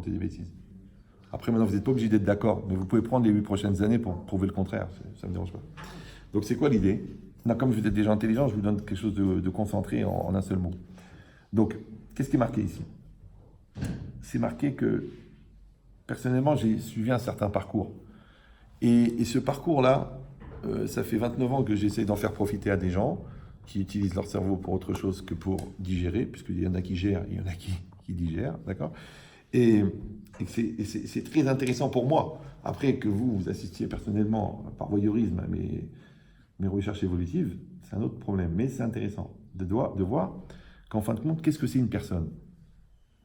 raconter des bêtises. Après, maintenant, vous n'êtes pas obligé d'être d'accord, mais vous pouvez prendre les 8 prochaines années pour prouver le contraire. Ça ne me dérange pas. Donc, c'est quoi l'idée? Là, comme vous êtes déjà intelligent, je vous donne quelque chose de concentré en un seul mot. Donc, qu'est-ce qui est marqué ici? C'est marqué que, personnellement, j'ai suivi un certain parcours. Et ce parcours-là, ça fait 29 ans que j'essaie d'en faire profiter à des gens qui utilisent leur cerveau pour autre chose que pour digérer, puisqu'il y en a qui gèrent, il y en a qui digèrent, d'accord? Et c'est très intéressant pour moi. Après que vous assistiez personnellement par voyeurisme à mes recherches évolutives, c'est un autre problème. Mais c'est intéressant de voir qu'en fin de compte, qu'est-ce que c'est une personne?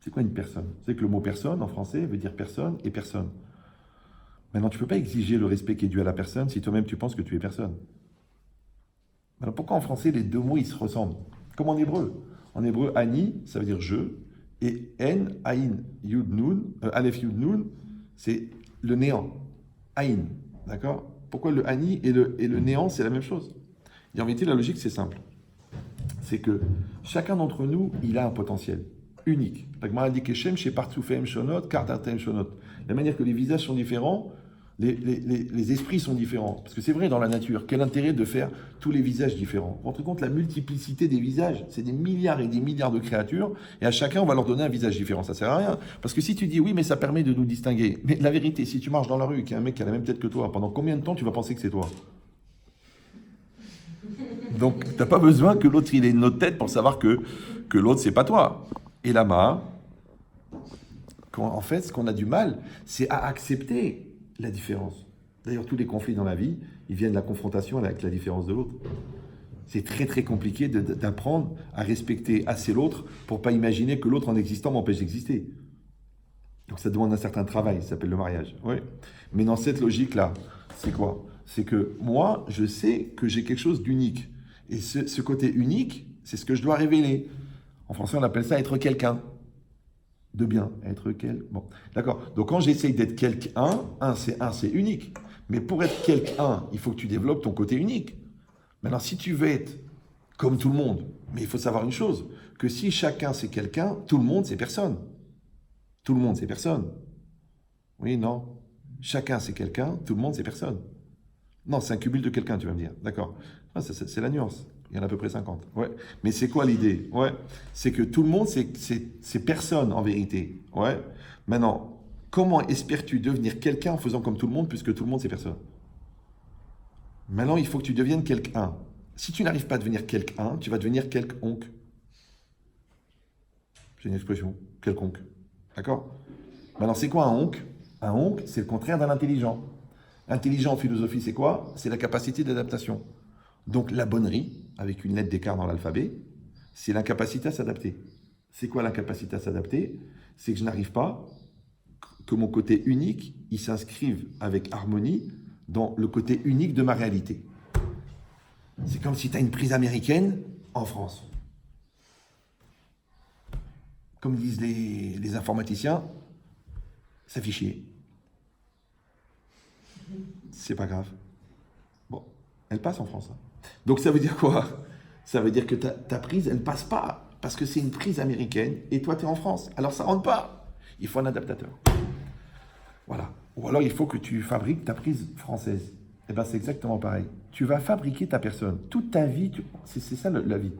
C'est quoi une personne? Vous savez que le mot personne en français veut dire personne et personne. Maintenant, tu ne peux pas exiger le respect qui est dû à la personne si toi-même tu penses que tu es personne. Alors pourquoi en français les deux mots ils se ressemblent? Comme en hébreu. En hébreu, ani, ça veut dire je, et en, aïn, yud, nun, aleph, yud, nun, c'est le néant. Aïn, d'accord? Pourquoi le ani et le néant, c'est la même chose? Et en vérité, la logique, c'est simple. C'est que chacun d'entre nous, il a un potentiel unique. La Gemara dit que Shem, chez Partsoufem Shonot, Kardatem Shonot. La manière que les visages sont différents, les esprits sont différents. Parce que c'est vrai dans la nature, quel intérêt de faire tous les visages différents? Vous vous rendez compte, la multiplicité des visages, c'est des milliards et des milliards de créatures, et à chacun, on va leur donner un visage différent. Ça sert à rien. Parce que si tu dis oui, mais ça permet de nous distinguer. Mais la vérité, si tu marches dans la rue et qu'il y a un mec qui a la même tête que toi, pendant combien de temps tu vas penser que c'est toi? Donc, tu n'as pas besoin que l'autre il ait une autre tête pour savoir que l'autre, c'est pas toi. Et là-bas, en fait, ce qu'on a du mal, c'est à accepter la différence. D'ailleurs, tous les conflits dans la vie, ils viennent de la confrontation avec la différence de l'autre. C'est très très compliqué d'apprendre à respecter assez l'autre pour pas imaginer que l'autre en existant m'empêche d'exister. Donc ça demande un certain travail, ça s'appelle le mariage. Oui. Mais dans cette logique-là, c'est quoi? C'est que moi, je sais que j'ai quelque chose d'unique. Et ce côté unique, c'est ce que je dois révéler. En français, on appelle ça être quelqu'un. De bien, être quel. Bon, d'accord. Donc quand j'essaye d'être quelqu'un, c'est unique. Mais pour être quelqu'un, il faut que tu développes ton côté unique. Maintenant, si tu veux être comme tout le monde, mais il faut savoir une chose, que si chacun c'est quelqu'un, tout le monde c'est personne. Tout le monde c'est personne. Oui, non. Chacun c'est quelqu'un, tout le monde c'est personne. Non, c'est un cumul de quelqu'un, tu vas me dire. D'accord. Ah, c'est la nuance. Il y en a à peu près 50. Ouais. Mais c'est quoi l'idée? Ouais. C'est que tout le monde, c'est personne en vérité. Ouais. Maintenant, comment espères-tu devenir quelqu'un en faisant comme tout le monde, puisque tout le monde, c'est personne? Maintenant, il faut que tu deviennes quelqu'un. Si tu n'arrives pas à devenir quelqu'un, tu vas devenir quelconque. C'est une expression. Quelconque. D'accord? Maintenant, c'est quoi un oncle? Un oncle, c'est le contraire d'un intelligent. Intelligent en philosophie, c'est quoi? C'est la capacité d'adaptation. Donc la bonnerie, avec une lettre d'écart dans l'alphabet, c'est l'incapacité à s'adapter. C'est quoi l'incapacité à s'adapter? C'est que je n'arrive pas, que mon côté unique, il s'inscrive avec harmonie dans le côté unique de ma réalité. C'est comme si tu as une prise américaine en France. Comme disent les informaticiens, ça fait chier. C'est pas grave. Bon, elle passe en France. Hein. Donc ça veut dire quoi? Ça veut dire que ta prise, elle ne passe pas. Parce que c'est une prise américaine et toi, tu es en France. Alors ça ne rentre pas. Il faut un adaptateur. Voilà. Ou alors il faut que tu fabriques ta prise française. Et bien c'est exactement pareil. Tu vas fabriquer ta personne. Toute ta vie, c'est ça la vie.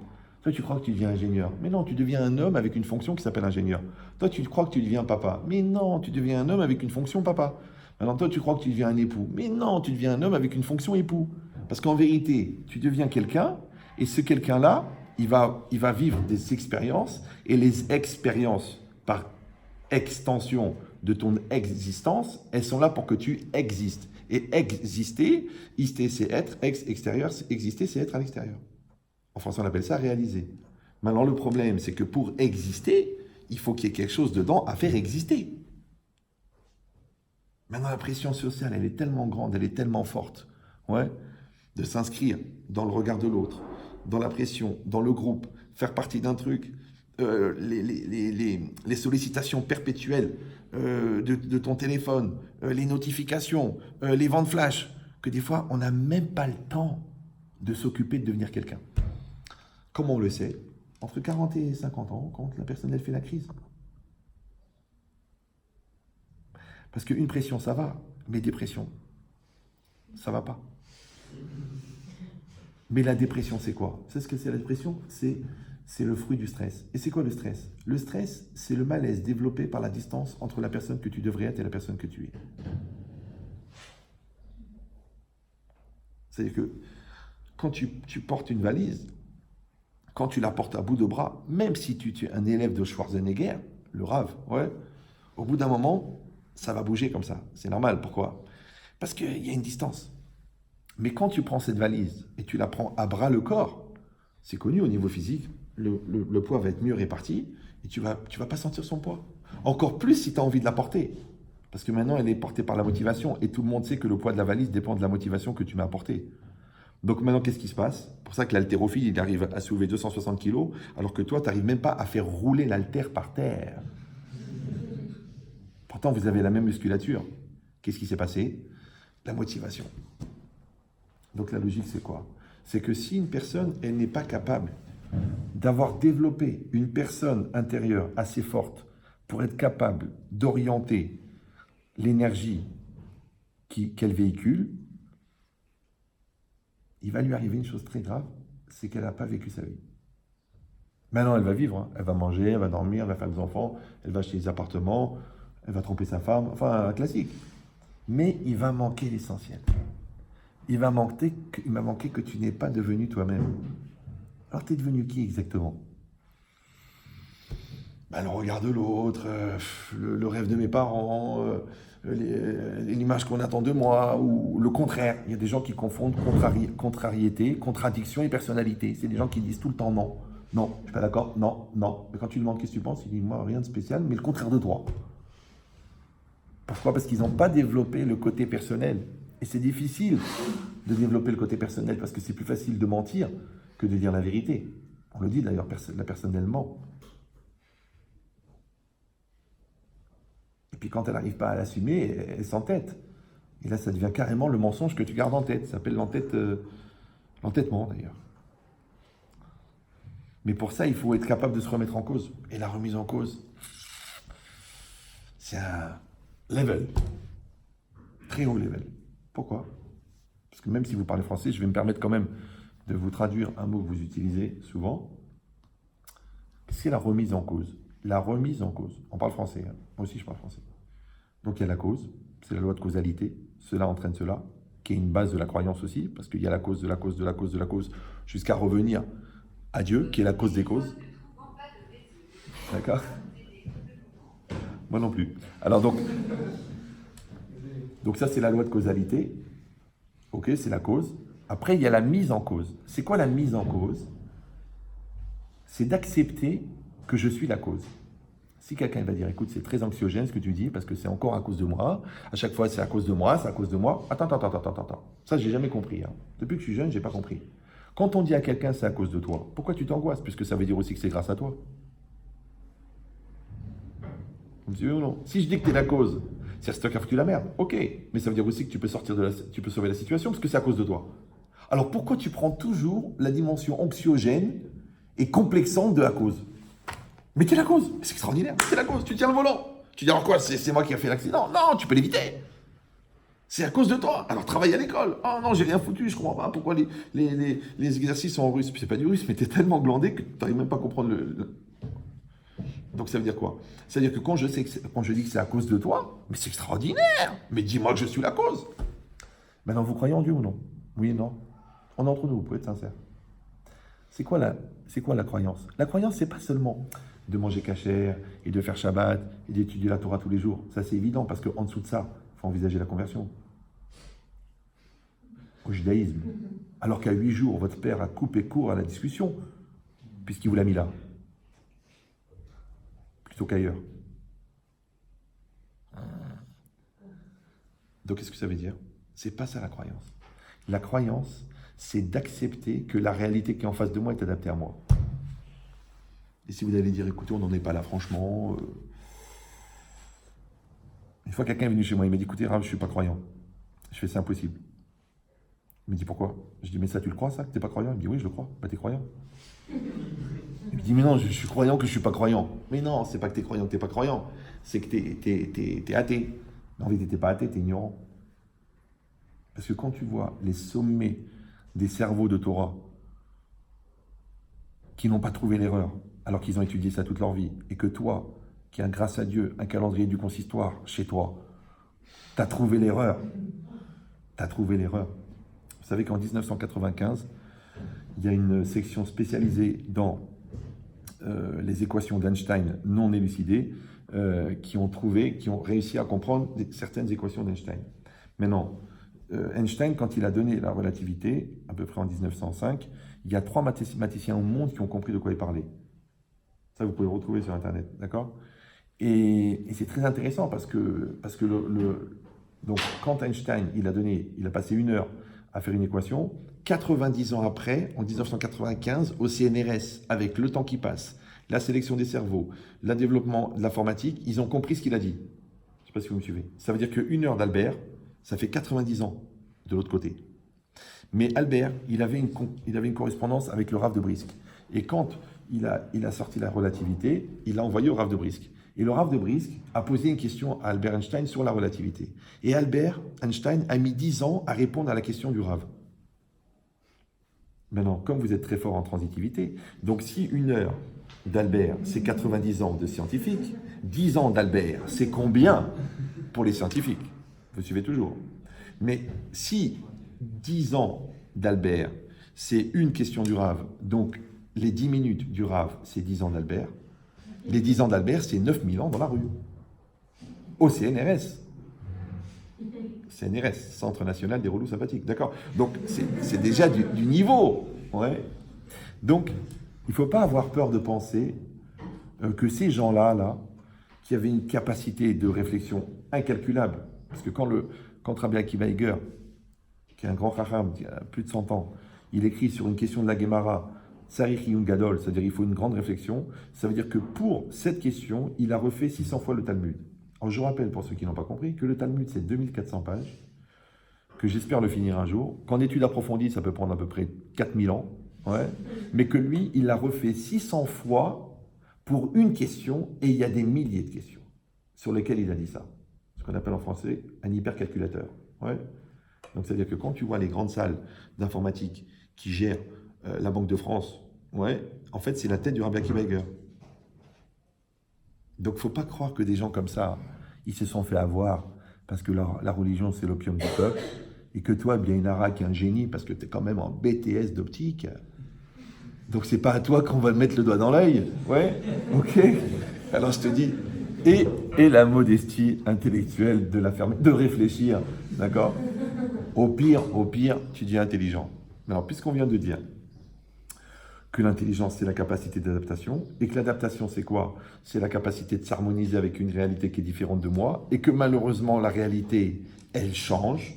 Toi, tu crois que tu deviens ingénieur. Mais non, tu deviens un homme avec une fonction qui s'appelle ingénieur. Toi, tu crois que tu deviens papa. Mais non, tu deviens un homme avec une fonction papa. Alors toi, tu crois que tu deviens un époux. Mais non, tu deviens un homme avec une fonction époux. Parce qu'en vérité, tu deviens quelqu'un, et ce quelqu'un-là, il va vivre des expériences, et les expériences, par extension de ton existence, elles sont là pour que tu existes. Et exister, c'est être, extérieur, exister, c'est être à l'extérieur. En français, on appelle ça réaliser. Maintenant, le problème, c'est que pour exister, il faut qu'il y ait quelque chose dedans à faire exister. Maintenant, la pression sociale, elle est tellement grande, elle est tellement forte, ouais, de s'inscrire dans le regard de l'autre, dans la pression, dans le groupe, faire partie d'un truc, les sollicitations perpétuelles de ton téléphone, les notifications, les ventes flash, que des fois, on n'a même pas le temps de s'occuper de devenir quelqu'un. Comment on le sait? Entre 40 et 50 ans, quand la personne elle fait la crise. Parce qu'une pression, ça va, mais dépression, ça va pas. Mais la dépression, c'est quoi? C'est ce que c'est la dépression? C'est le fruit du stress. Et c'est quoi le stress? Le stress, c'est le malaise développé par la distance entre la personne que tu devrais être et la personne que tu es. C'est-à-dire que quand tu portes une valise, quand tu la portes à bout de bras, même si tu es un élève de Schwarzenegger, le rave, ouais, au bout d'un moment, ça va bouger comme ça. C'est normal. Pourquoi? Parce qu'il y a une distance. Mais quand tu prends cette valise et tu la prends à bras le corps, c'est connu au niveau physique, le poids va être mieux réparti et tu vas pas sentir son poids. Encore plus si tu as envie de la porter. Parce que maintenant, elle est portée par la motivation et tout le monde sait que le poids de la valise dépend de la motivation que tu mets à porter. Donc maintenant, qu'est-ce qui se passe? C'est pour ça que l'haltérophile, il arrive à soulever 260 kg, alors que toi, tu n'arrives même pas à faire rouler l'haltère par terre. Pourtant, vous avez la même musculature. Qu'est-ce qui s'est passé? La motivation. Donc la logique, c'est quoi? C'est que si une personne, elle n'est pas capable d'avoir développé une personne intérieure assez forte pour être capable d'orienter l'énergie qu'elle véhicule, il va lui arriver une chose très grave, c'est qu'elle n'a pas vécu sa vie. Maintenant, elle va vivre, hein. Elle va manger, elle va dormir, elle va faire des enfants, elle va acheter des appartements, elle va tromper sa femme, enfin, un classique. Mais il va manquer l'essentiel. Il va manquer que tu n'es pas devenu toi-même. Alors, tu es devenu qui exactement? Ben, le regard de l'autre, le rêve de mes parents, l'image qu'on attend de moi, ou le contraire. Il y a des gens qui confondent contrariété, contradiction et personnalité. C'est des gens qui disent tout le temps non. Non, je suis pas d'accord, non, non. Mais quand tu lui demandes qu'est-ce que tu penses, il dit moi rien de spécial, mais le contraire de toi. Pourquoi? Parce qu'ils n'ont pas développé le côté personnel. Et c'est difficile de développer le côté personnel parce que c'est plus facile de mentir que de dire la vérité. On le dit d'ailleurs, la personne elle ment. Et puis quand elle n'arrive pas à l'assumer, elle s'entête. Et là, ça devient carrément le mensonge que tu gardes en tête. Ça s'appelle l'entêtement d'ailleurs. Mais pour ça, il faut être capable de se remettre en cause. Et la remise en cause, c'est un level. Très haut level. Pourquoi? Parce que même si vous parlez français, je vais me permettre quand même de vous traduire un mot que vous utilisez souvent. C'est la remise en cause. La remise en cause. On parle français. Hein. Moi aussi, je parle français. Donc, il y a la cause. C'est la loi de causalité. Cela entraîne cela, qui est une base de la croyance aussi, parce qu'il y a la cause de la cause de la cause de la cause, jusqu'à revenir à Dieu, qui est la cause des causes. D'accord? Moi non plus. Alors donc ça, c'est la loi de causalité. Ok, c'est la cause. Après, il y a la mise en cause. C'est quoi la mise en cause? C'est d'accepter que je suis la cause. Si quelqu'un va dire, écoute, c'est très anxiogène ce que tu dis, parce que c'est encore à cause de moi, à chaque fois c'est à cause de moi, c'est à cause de moi. Attends. Ça, j'ai jamais compris. Hein. Depuis que je suis jeune, j'ai pas compris. Quand on dit à quelqu'un c'est à cause de toi, pourquoi tu t'angoisses? Puisque ça veut dire aussi que c'est grâce à toi. Vous me dites oui ou non? Si je dis que tu es la cause, c'est toi qui as foutu la merde. Ok, mais ça veut dire aussi que tu peux tu peux sauver la situation parce que c'est à cause de toi. Alors pourquoi tu prends toujours la dimension anxiogène et complexante de la cause? Mais t'es la cause, c'est extraordinaire, c'est la cause, tu tiens le volant. Tu dis alors quoi, c'est moi qui ai fait l'accident? Non, tu peux l'éviter. C'est à cause de toi. Alors travaille à l'école. Oh non, j'ai rien foutu, je comprends pas pourquoi les exercices sont en russe. C'est pas du russe, mais t'es tellement glandé que tu n'arrives même pas à comprendre Donc ça veut dire quoi? Ça veut dire que quand je dis que c'est à cause de toi, mais c'est extraordinaire. Mais dis-moi que je suis la cause. Maintenant, vous croyez en Dieu ou non? Oui, non. On est entre nous, vous pouvez être sincère. C'est quoi la croyance? La croyance, c'est pas seulement de manger cachère et de faire Shabbat et d'étudier la Torah tous les jours. Ça, c'est évident parce qu'en dessous de ça, il faut envisager la conversion au judaïsme. Alors qu'à 8 jours, votre père a coupé court à la discussion puisqu'il vous l'a mis là. Plutôt qu'ailleurs. Donc, qu'est-ce que ça veut dire? C'est pas ça la croyance. La croyance, c'est d'accepter que la réalité qui est en face de moi est adaptée à moi. Et si vous allez dire, écoutez, on n'en est pas là, franchement. Une fois, quelqu'un est venu chez moi, il m'a dit, écoutez, Rav, je ne suis pas croyant. Je fais, c'est impossible. Il me dit, pourquoi? Je dis, mais ça, tu le crois, ça, que tu n'es pas croyant? Il me dit, oui, je le crois. Bah, tu es croyant. Il me dit, mais non, je suis croyant que je ne suis pas croyant. Mais non, c'est pas que tu es croyant que tu n'es pas croyant. C'est que tu es athée. Mais en vérité, t'es pas athée, t'es ignorant. Parce que quand tu vois les sommets des cerveaux de Torah qui n'ont pas trouvé l'erreur, alors qu'ils ont étudié ça toute leur vie, et que toi, qui as grâce à Dieu un calendrier du consistoire chez toi, t'as trouvé l'erreur. T'as trouvé l'erreur. Vous savez qu'en 1995, il y a une section spécialisée dans les équations d'Einstein non élucidées qui ont réussi à comprendre certaines équations d'Einstein. Maintenant, Einstein, quand il a donné la relativité, à peu près en 1905, il y a 3 mathématiciens au monde qui ont compris de quoi il parlait. Ça, vous pouvez le retrouver sur Internet, d'accord? Et c'est très intéressant parce que donc, quand Einstein, il a passé 1 heure à faire une équation, 90 ans après, en 1995, au CNRS, avec le temps qui passe, la sélection des cerveaux, le développement de l'informatique, ils ont compris ce qu'il a dit. Je ne sais pas si vous me suivez. Ça veut dire que 1 heure d'Albert, ça fait 90 ans de l'autre côté. Mais Albert, il avait une correspondance avec le Rav de Brisk. Et quand il a sorti la relativité, il l'a envoyé au Rav de Brisk. Et le Rav de Brisk a posé une question à Albert Einstein sur la relativité. Et Albert Einstein a mis 10 ans à répondre à la question du Rav. Maintenant, comme vous êtes très fort en transitivité, donc si 1 heure d'Albert, c'est 90 ans de scientifique, 10 ans d'Albert, c'est combien pour les scientifiques? Vous suivez toujours. Mais si 10 ans d'Albert, c'est une question du Rav, donc les 10 minutes du Rav, c'est 10 ans d'Albert, les 10 ans d'Albert, c'est 9000 ans dans la rue. Au CNRS. CNRS, Centre National des Relous Sympathiques. D'accord? Donc, c'est déjà du niveau. Ouais. Donc, il ne faut pas avoir peur de penser que ces gens-là, qui avaient une capacité de réflexion incalculable, parce que quand Rabbi Akiva Eiger, qui est un grand chacham, qui a plus de 100 ans, il écrit sur une question de la Gemara, Sarich Iyun Gadol, c'est-à-dire il faut une grande réflexion, ça veut dire que pour cette question, il a refait 600 fois le Talmud. Alors je rappelle, pour ceux qui n'ont pas compris, que le Talmud, c'est 2400 pages, que j'espère le finir un jour, qu'en étude approfondie, ça peut prendre à peu près 4000 ans, ouais, mais que lui, il l'a refait 600 fois pour une question, et il y a des milliers de questions sur lesquelles il a dit ça. Ce qu'on appelle en français un hypercalculateur. Ouais. Donc, c'est-à-dire que quand tu vois les grandes salles d'informatique qui gèrent la Banque de France, ouais, en fait, c'est la tête du Rabbi Akiva Eiger. Donc, il ne faut pas croire que des gens comme ça, ils se sont fait avoir parce que la religion, c'est l'opium du peuple, et que toi, bien Inara, qui est un génie, parce que tu es quand même en BTS d'optique, donc c'est pas à toi qu'on va mettre le doigt dans l'œil. Ouais, ok. Alors, je te dis, et la modestie intellectuelle de réfléchir, d'accord? Au pire, tu dis intelligent. Alors, puisqu'on vient de dire que l'intelligence, c'est la capacité d'adaptation, et que l'adaptation, c'est quoi? C'est la capacité de s'harmoniser avec une réalité qui est différente de moi, et que malheureusement, la réalité, elle change.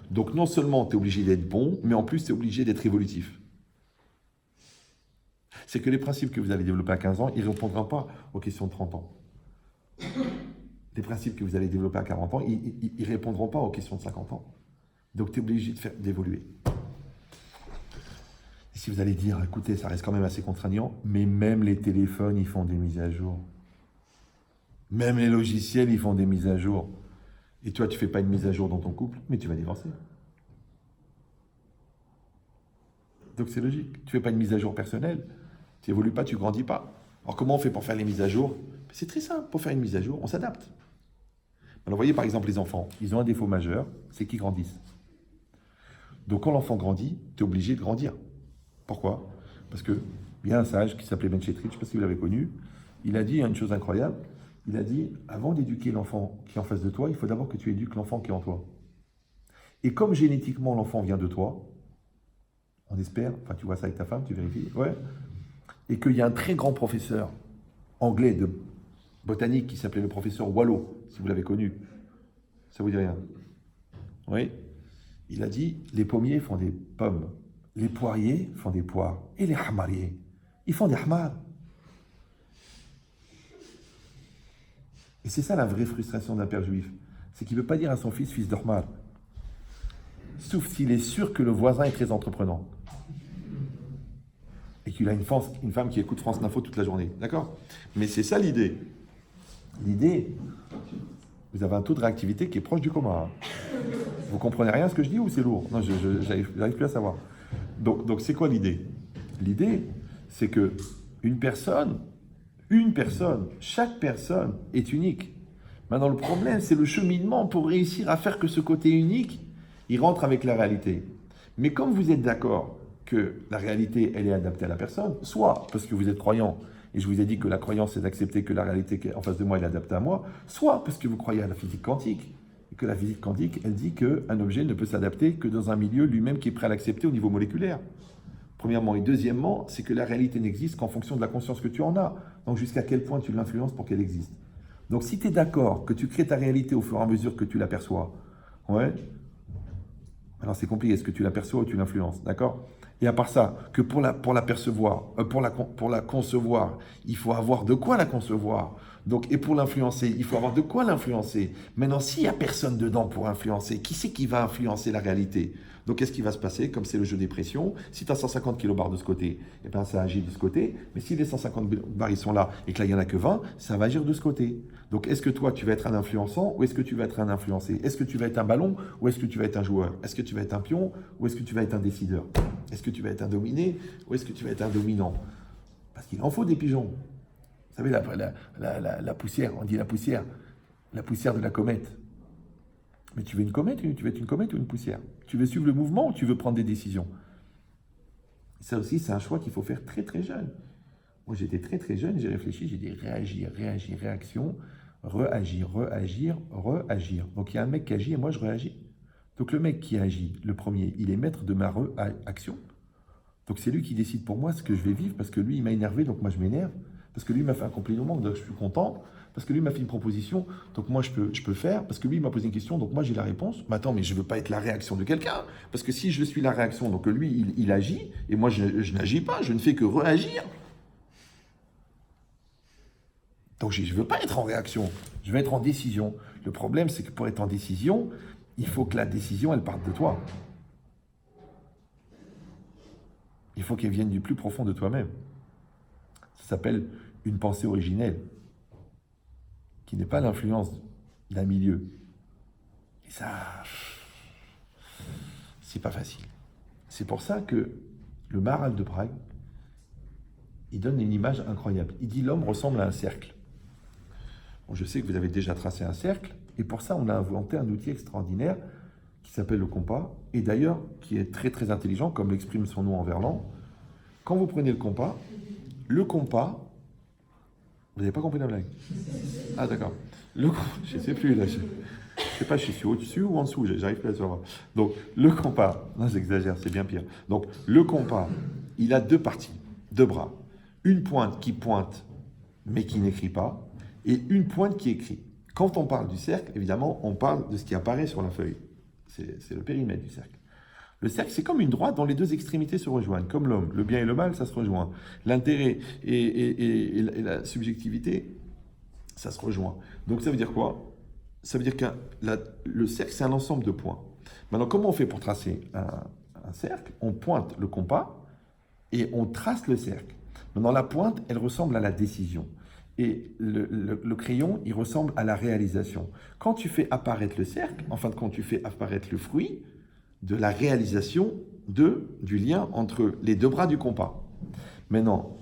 Donc, non seulement tu es obligé d'être bon, mais en plus, tu es obligé d'être évolutif. C'est que les principes que vous allez développer à 15 ans, ils ne répondront pas aux questions de 30 ans. Les principes que vous allez développer à 40 ans, ils ne répondront pas aux questions de 50 ans. Donc, tu es obligé d'évoluer. Et si vous allez dire, écoutez, ça reste quand même assez contraignant, mais même les téléphones, ils font des mises à jour. Même les logiciels, ils font des mises à jour. Et toi, tu ne fais pas une mise à jour dans ton couple, mais tu vas divorcer. Donc, c'est logique. Tu ne fais pas une mise à jour personnelle. Tu n'évolues pas, tu ne grandis pas. Alors, comment on fait pour faire les mises à jour? C'est très simple. Pour faire une mise à jour, on s'adapte. Alors, vous voyez, par exemple, les enfants, ils ont un défaut majeur, c'est qu'ils grandissent. Donc, quand l'enfant grandit, tu es obligé de grandir. Pourquoi? Parce que il y a un sage qui s'appelait Ben Chetrit, je ne sais pas si vous l'avez connu, il a dit une chose incroyable. Il a dit, avant d'éduquer l'enfant qui est en face de toi, il faut d'abord que tu éduques l'enfant qui est en toi. Et comme génétiquement l'enfant vient de toi, on espère, enfin tu vois ça avec ta femme, tu vérifies, ouais, et qu'il y a un très grand professeur anglais de botanique qui s'appelait le professeur Wallo, si vous l'avez connu, ça vous dit rien? Oui. Il a dit, les pommiers font des pommes, les poiriers font des poires, et les hamariers, ils font des hamars. Et c'est ça la vraie frustration d'un père juif, c'est qu'il ne veut pas dire à son fils de hamar, sauf s'il est sûr que le voisin est très entreprenant. Et qu'il a une femme qui écoute France Info toute la journée. D'accord? Mais c'est ça l'idée. L'idée, Vous avez un taux de réactivité qui est proche du coma. Hein. Vous comprenez rien à ce que je dis ou c'est lourd? Non, j'arrive plus à savoir. Donc c'est quoi l'idée? L'idée, c'est que une personne, chaque personne est unique. Maintenant, le problème, c'est le cheminement pour réussir à faire que ce côté unique, il rentre avec la réalité. Mais comme vous êtes d'accord que la réalité, elle est adaptée à la personne, soit parce que vous êtes croyant, et je vous ai dit que la croyance, c'est d'accepter que la réalité qui est en face de moi, elle est adaptée à moi, soit parce que vous croyez à la physique quantique, et que la physique quantique, elle dit qu'un objet ne peut s'adapter que dans un milieu lui-même qui est prêt à l'accepter au niveau moléculaire. Premièrement. Et deuxièmement, c'est que la réalité n'existe qu'en fonction de la conscience que tu en as. Donc jusqu'à quel point tu l'influences pour qu'elle existe. Donc si tu es d'accord que tu crées ta réalité au fur et à mesure que tu l'aperçois, ouais, alors c'est compliqué, est-ce que tu l'aperçois ou tu l'influences, d'accord? Et à part ça, que pour la concevoir, il faut avoir de quoi la concevoir. Donc, et pour l'influencer, il faut avoir de quoi l'influencer. Maintenant, s'il n'y a personne dedans pour influencer, qui c'est qui va influencer la réalité? Donc, qu'est-ce qui va se passer? Comme c'est le jeu des pressions, si tu as 150 kilobars de ce côté, eh bien, ça agit de ce côté. Mais si les 150 bars ils sont là et que là, il n'y en a que 20, ça va agir de ce côté. Donc, est-ce que toi, tu vas être un influençant ou est-ce que tu vas être un influencé? Est-ce que tu vas être un ballon ou est-ce que tu vas être un joueur? Est-ce que tu vas être un pion ou est-ce que tu vas être un décideur? Est-ce que tu vas être un dominé ou est-ce que tu vas être un dominant? Parce qu'il en faut des pigeons. Vous savez, la poussière, on dit la poussière de la comète. Mais tu veux une comète, tu veux être une comète ou une poussière? Tu veux suivre le mouvement ou tu veux prendre des décisions? Ça aussi, c'est un choix qu'il faut faire très très jeune. Moi, j'étais très très jeune, j'ai réfléchi, j'ai dit réagir, réaction, réagir. Donc, il y a un mec qui agit et moi, je réagis. Donc, le mec qui agit, le premier, il est maître de ma réaction. Donc, c'est lui qui décide pour moi ce que je vais vivre parce que lui, il m'a énervé, donc moi, je m'énerve. Parce que lui m'a fait un compliment, donc je suis content. Parce que lui m'a fait une proposition, donc moi, je peux faire. Parce que lui, il m'a posé une question, donc moi, j'ai la réponse. Mais attends, mais je ne veux pas être la réaction de quelqu'un. Parce que si je suis la réaction, donc lui, il agit, et moi, je n'agis pas, je ne fais que réagir. Donc, je ne veux pas être en réaction, je veux être en décision. Le problème, c'est que pour être en décision, il faut que la décision, elle parte de toi. Il faut qu'elle vienne du plus profond de toi-même. Ça s'appelle une pensée originelle, qui n'est pas l'influence d'un milieu. Et ça, c'est pas facile. C'est pour ça que le Maharal de Prague, il donne une image incroyable. Il dit l'homme ressemble à un cercle. Bon, je sais que vous avez déjà tracé un cercle, et pour ça, on a inventé un outil extraordinaire qui s'appelle le compas, et d'ailleurs, qui est très très intelligent, comme l'exprime son nom en verlan. Quand vous prenez le compas, vous n'avez pas compris la blague? Ah d'accord. Je ne sais plus, là, je ne sais pas, je suis au-dessus ou en dessous, j'arrive pas à savoir. Donc, le compas, non j'exagère, c'est bien pire. Donc, le compas, il a deux parties, deux bras. Une pointe qui pointe, mais qui n'écrit pas, et une pointe qui écrit. Quand on parle du cercle, évidemment, on parle de ce qui apparaît sur la feuille. C'est le périmètre du cercle. Le cercle, c'est comme une droite dont les deux extrémités se rejoignent. Comme l'homme, le bien et le mal, ça se rejoint. L'intérêt et la subjectivité, ça se rejoint. Donc ça veut dire quoi? Ça veut dire que le cercle, c'est un ensemble de points. Maintenant, comment on fait pour tracer un cercle? On pointe le compas et on trace le cercle. Maintenant, la pointe, elle ressemble à la décision. Et le crayon, il ressemble à la réalisation. Quand tu fais apparaître le cercle, en fin de compte, tu fais apparaître le fruit de la réalisation du lien entre les deux bras du compas. Maintenant,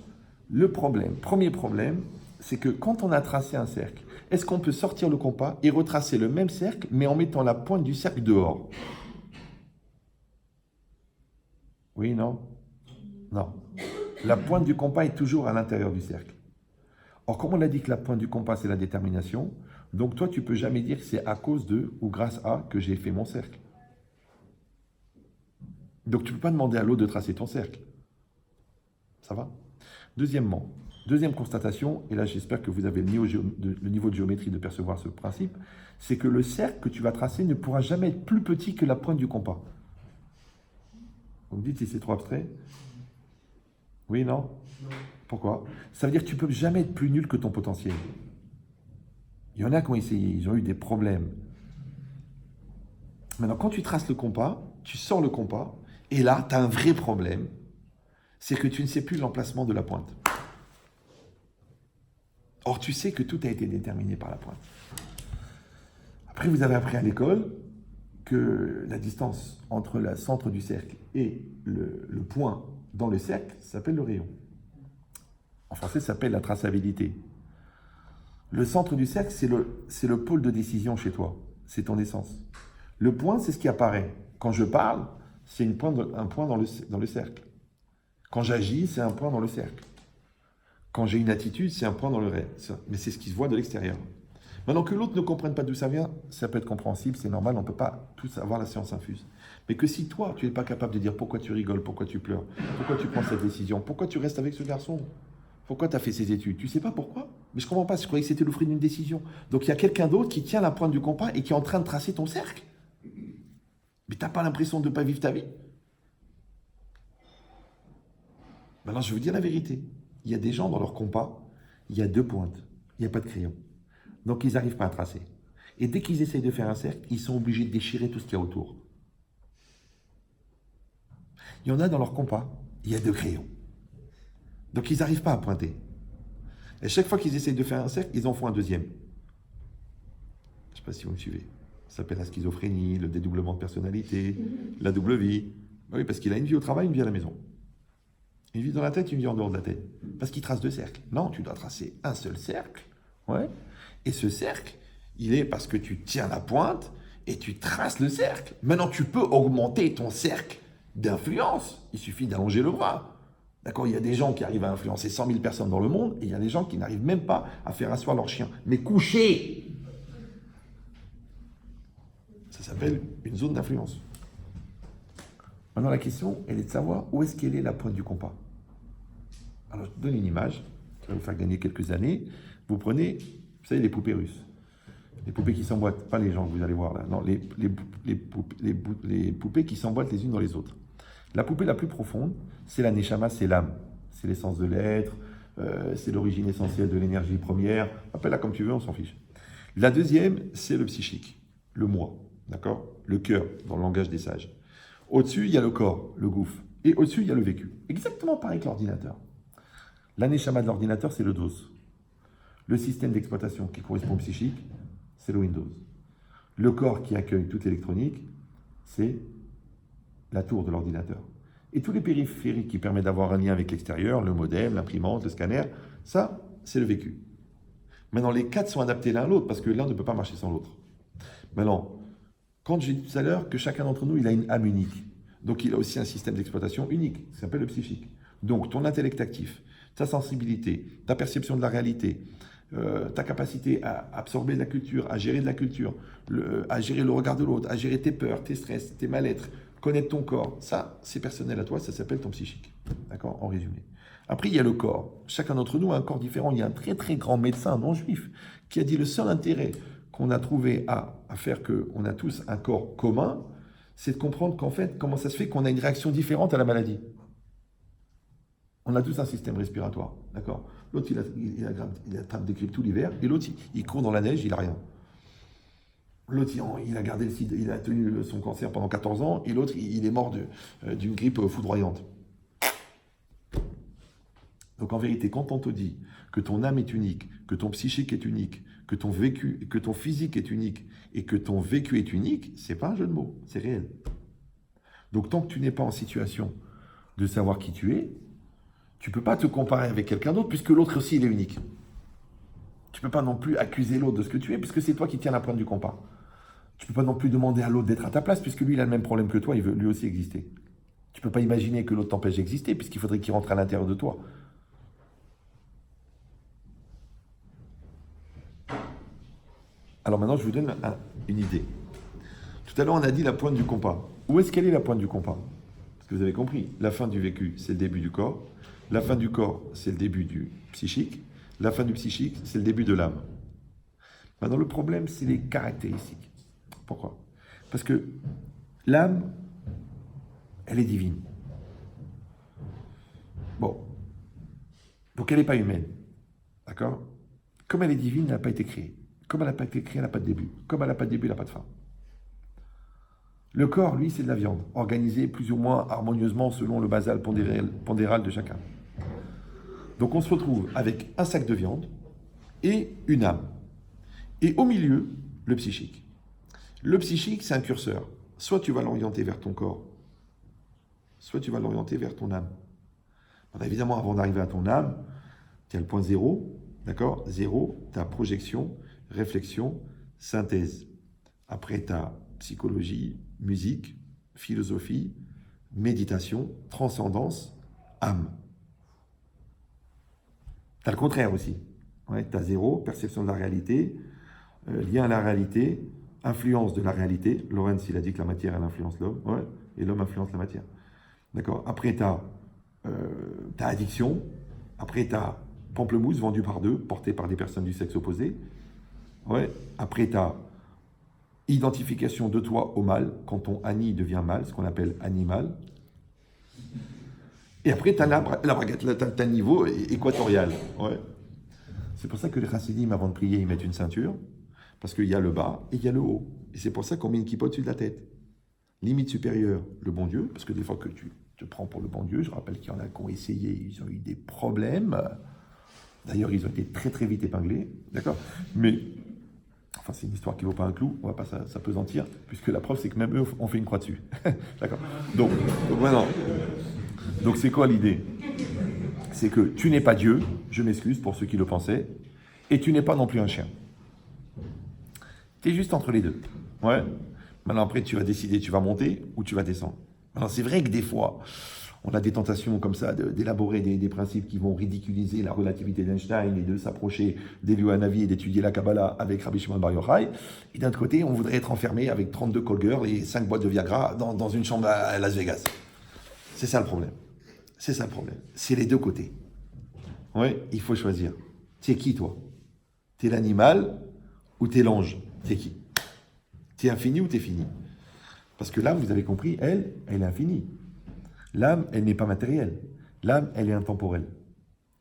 premier problème, c'est que quand on a tracé un cercle, est-ce qu'on peut sortir le compas et retracer le même cercle, mais en mettant la pointe du cercle dehors? Oui, non? Non. La pointe du compas est toujours à l'intérieur du cercle. Or, comme on a dit que la pointe du compas, c'est la détermination, donc toi, tu ne peux jamais dire que c'est à cause de ou grâce à que j'ai fait mon cercle. Donc, tu ne peux pas demander à l'autre de tracer ton cercle. Ça va? Deuxièmement, deuxième constatation, et là, j'espère que vous avez le niveau de géométrie de percevoir ce principe, c'est que le cercle que tu vas tracer ne pourra jamais être plus petit que la pointe du compas. Vous me dites si c'est trop abstrait? Oui, non? Pourquoi? Ça veut dire que tu ne peux jamais être plus nul que ton potentiel. Il y en a qui ont essayé, ils ont eu des problèmes. Maintenant, quand tu traces le compas, tu sors le compas, et là, tu as un vrai problème. C'est que tu ne sais plus l'emplacement de la pointe. Or, tu sais que tout a été déterminé par la pointe. Après, vous avez appris à l'école que la distance entre le centre du cercle et le point dans le cercle s'appelle le rayon. En français, ça s'appelle la traçabilité. Le centre du cercle, c'est le pôle de décision chez toi. C'est ton essence. Le point, c'est ce qui apparaît. Quand je parle, c'est un point dans le cercle. Quand j'agis, c'est un point dans le cercle. Quand j'ai une attitude, c'est un point dans le reste. Mais c'est ce qui se voit de l'extérieur. Maintenant que l'autre ne comprenne pas d'où ça vient, ça peut être compréhensible, c'est normal, on ne peut pas tous avoir la science infuse. Mais que si toi, tu n'es pas capable de dire pourquoi tu rigoles, pourquoi tu pleures, pourquoi tu prends cette décision, pourquoi tu restes avec ce garçon, pourquoi tu as fait ces études, tu ne sais pas pourquoi. Mais je ne comprends pas, je croyais que c'était le fruit d'une décision. Donc il y a quelqu'un d'autre qui tient la pointe du compas et qui est en train de tracer ton cercle. Mais tu n'as pas l'impression de ne pas vivre ta vie. Maintenant, je vais vous dire la vérité. Il y a des gens dans leur compas, il y a 2 pointes, il n'y a pas de crayon. Donc, ils n'arrivent pas à tracer. Et dès qu'ils essayent de faire un cercle, ils sont obligés de déchirer tout ce qu'il y a autour. Il y en a dans leur compas, il y a 2 crayons. Donc, ils n'arrivent pas à pointer. Et chaque fois qu'ils essayent de faire un cercle, ils en font un deuxième. Je ne sais pas si vous me suivez. Ça s'appelle la schizophrénie, le dédoublement de personnalité, la double vie. Oui, parce qu'il a une vie au travail, une vie à la maison. Une vie dans la tête, une vie en dehors de la tête. Parce qu'il trace 2 cercles. Non, tu dois tracer un seul cercle. Ouais. Et ce cercle, il est parce que tu tiens la pointe et tu traces le cercle. Maintenant, tu peux augmenter ton cercle d'influence. Il suffit d'allonger le bras. D'accord? Il y a des gens qui arrivent à influencer 100 000 personnes dans le monde et il y a des gens qui n'arrivent même pas à faire asseoir leur chien. Mais coucher! Ça s'appelle une zone d'influence. Maintenant, la question, elle est de savoir où est-ce qu'elle est la pointe du compas. Alors, je te donne une image qui va vous faire gagner quelques années. Vous prenez, vous savez, les poupées russes. Les poupées qui s'emboîtent, pas les gens que vous allez voir là. Non, les poupées qui s'emboîtent les unes dans les autres. La poupée la plus profonde, c'est la neshama, c'est l'âme. C'est l'essence de l'être, c'est l'origine essentielle de l'énergie première. Appelle-la comme tu veux, on s'en fiche. La deuxième, c'est le psychique, le moi, d'accord? Le cœur, dans le langage des sages. Au-dessus, il y a le corps, le gouffre. Et au-dessus, il y a le vécu. Exactement pareil que l'ordinateur. La neshama de l'ordinateur, c'est le DOS. Le système d'exploitation qui correspond au psychique, c'est le Windows. Le corps qui accueille toute l'électronique, c'est la tour de l'ordinateur. Et tous les périphériques qui permettent d'avoir un lien avec l'extérieur, le modem, l'imprimante, le scanner, ça, c'est le vécu. Maintenant, les 4 sont adaptés l'un à l'autre parce que l'un ne peut pas marcher sans l'autre. Maintenant, quand j'ai dit tout à l'heure que chacun d'entre nous, il a une âme unique. Donc, il a aussi un système d'exploitation unique, qui s'appelle le psychique. Donc, ton intellect actif, ta sensibilité, ta perception de la réalité, ta capacité à absorber de la culture, à gérer de la culture, à gérer le regard de l'autre, à gérer tes peurs, tes stress, tes mal-être, connaître ton corps, ça, c'est personnel à toi, ça s'appelle ton psychique. D'accord? En résumé. Après, il y a le corps. Chacun d'entre nous a un corps différent. Il y a un très très grand médecin non juif qui a dit le seul intérêt qu'on a trouvé à faire qu'on a tous un corps commun, c'est de comprendre qu'en fait, comment ça se fait qu'on a une réaction différente à la maladie. On a tous un système respiratoire, d'accord? L'autre, il attrape des grippes tout l'hiver, et l'autre, il court dans la neige, il n'a rien. L'autre, il a gardé il a tenu son cancer pendant 14 ans, et l'autre, il est mort d'une grippe foudroyante. Donc en vérité, quand on te dit que ton âme est unique, que ton psychique est unique, que ton physique est unique, et que ton vécu est unique, c'est pas un jeu de mots, c'est réel. Donc tant que tu n'es pas en situation de savoir qui tu es, tu ne peux pas te comparer avec quelqu'un d'autre puisque l'autre aussi, il est unique. Tu ne peux pas non plus accuser l'autre de ce que tu es puisque c'est toi qui tiens la pointe du compas. Tu ne peux pas non plus demander à l'autre d'être à ta place puisque lui, il a le même problème que toi, il veut lui aussi exister. Tu ne peux pas imaginer que l'autre t'empêche d'exister puisqu'il faudrait qu'il rentre à l'intérieur de toi. Alors maintenant, je vous donne une idée. Tout à l'heure, on a dit la pointe du compas. Où est-ce qu'elle est la pointe du compas? Parce que vous avez compris, la fin du vécu, c'est le début du corps. La fin du corps, c'est le début du psychique. La fin du psychique, c'est le début de l'âme. Maintenant, le problème, c'est les caractéristiques. Pourquoi? Parce que l'âme, elle est divine. Bon. Donc, elle n'est pas humaine. D'accord? Comme elle est divine, elle n'a pas été créée. Comme elle n'a pas été créée, elle n'a pas de début. Comme elle n'a pas de début, elle n'a pas de fin. Le corps, lui, c'est de la viande, organisée plus ou moins harmonieusement selon le basal pondéral de chacun. Donc on se retrouve avec un sac de viande et une âme. Et au milieu, le psychique. Le psychique, c'est un curseur. Soit tu vas l'orienter vers ton corps, soit tu vas l'orienter vers ton âme. Alors évidemment, avant d'arriver à ton âme, tu as le point zéro, d'accord? Zéro, tu as projection, réflexion, synthèse. Après, tu as psychologie, musique, philosophie, méditation, transcendance, âme. Tu as le contraire aussi. Ouais, tu as zéro, perception de la réalité, lien à la réalité, influence de la réalité. Lorenz, il a dit que la matière, elle influence l'homme, ouais, et l'homme influence la matière. D'accord? Après, tu as addiction. Après, tu as pamplemousse vendu par deux, porté par des personnes du sexe opposé. Ouais. Après, tu as identification de toi au mal, quand ton Annie devient mal, ce qu'on appelle animal. Et après, tu as le niveau équatorial. Ouais. C'est pour ça que les chassidim, avant de prier, ils mettent une ceinture, parce qu'il y a le bas et il y a le haut. Et c'est pour ça qu'on met une kippa au-dessus de la tête. Limite supérieure, le bon Dieu, parce que des fois que tu te prends pour le bon Dieu, je rappelle qu'il y en a qui ont essayé, ils ont eu des problèmes. D'ailleurs, ils ont été très très vite épinglés, d'accord? Mais, enfin, c'est une histoire qui ne vaut pas un clou, on ne va pas s'apesantir, puisque la preuve, c'est que même eux ont fait une croix dessus. D'accord? Donc voilà. Donc c'est quoi l'idée? C'est que tu n'es pas Dieu, je m'excuse pour ceux qui le pensaient, et tu n'es pas non plus un chien. Tu es juste entre les deux. Ouais. Maintenant, après, tu vas décider, tu vas monter ou tu vas descendre. Alors, c'est vrai que des fois, on a des tentations comme ça d'élaborer des principes qui vont ridiculiser la relativité d'Einstein et de s'approcher d'Eliyahu Hanavi et d'étudier la Kabbalah avec Rabbi Shimon Bar Yochai. Et d'un autre côté, on voudrait être enfermé avec 32 call girls et 5 boîtes de Viagra dans une chambre à Las Vegas. C'est ça le problème. C'est ça le problème. C'est les deux côtés. Oui, il faut choisir. T'es qui, toi? T'es l'animal ou t'es l'ange? T'es qui? T'es infini ou t'es fini? Parce que l'âme, vous avez compris, elle est infinie. L'âme, elle n'est pas matérielle. L'âme, elle est intemporelle.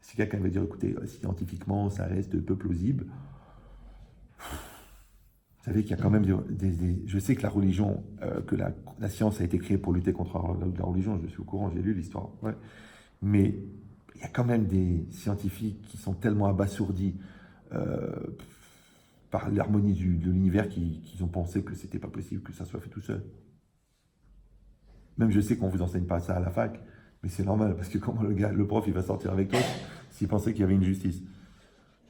Si quelqu'un veut dire, écoutez, scientifiquement, ça reste peu plausible. Vous savez qu'il y a quand même je sais que la religion, que la science a été créée pour lutter contre la religion, je suis au courant, j'ai lu l'histoire. Ouais. Mais il y a quand même des scientifiques qui sont tellement abasourdis par l'harmonie de l'univers qu'ils ont pensé que c'était pas possible que ça soit fait tout seul. Même je sais qu'on vous enseigne pas ça à la fac, mais c'est normal, parce que comment le prof, il va sortir avec toi s'il pensait qu'il y avait une justice.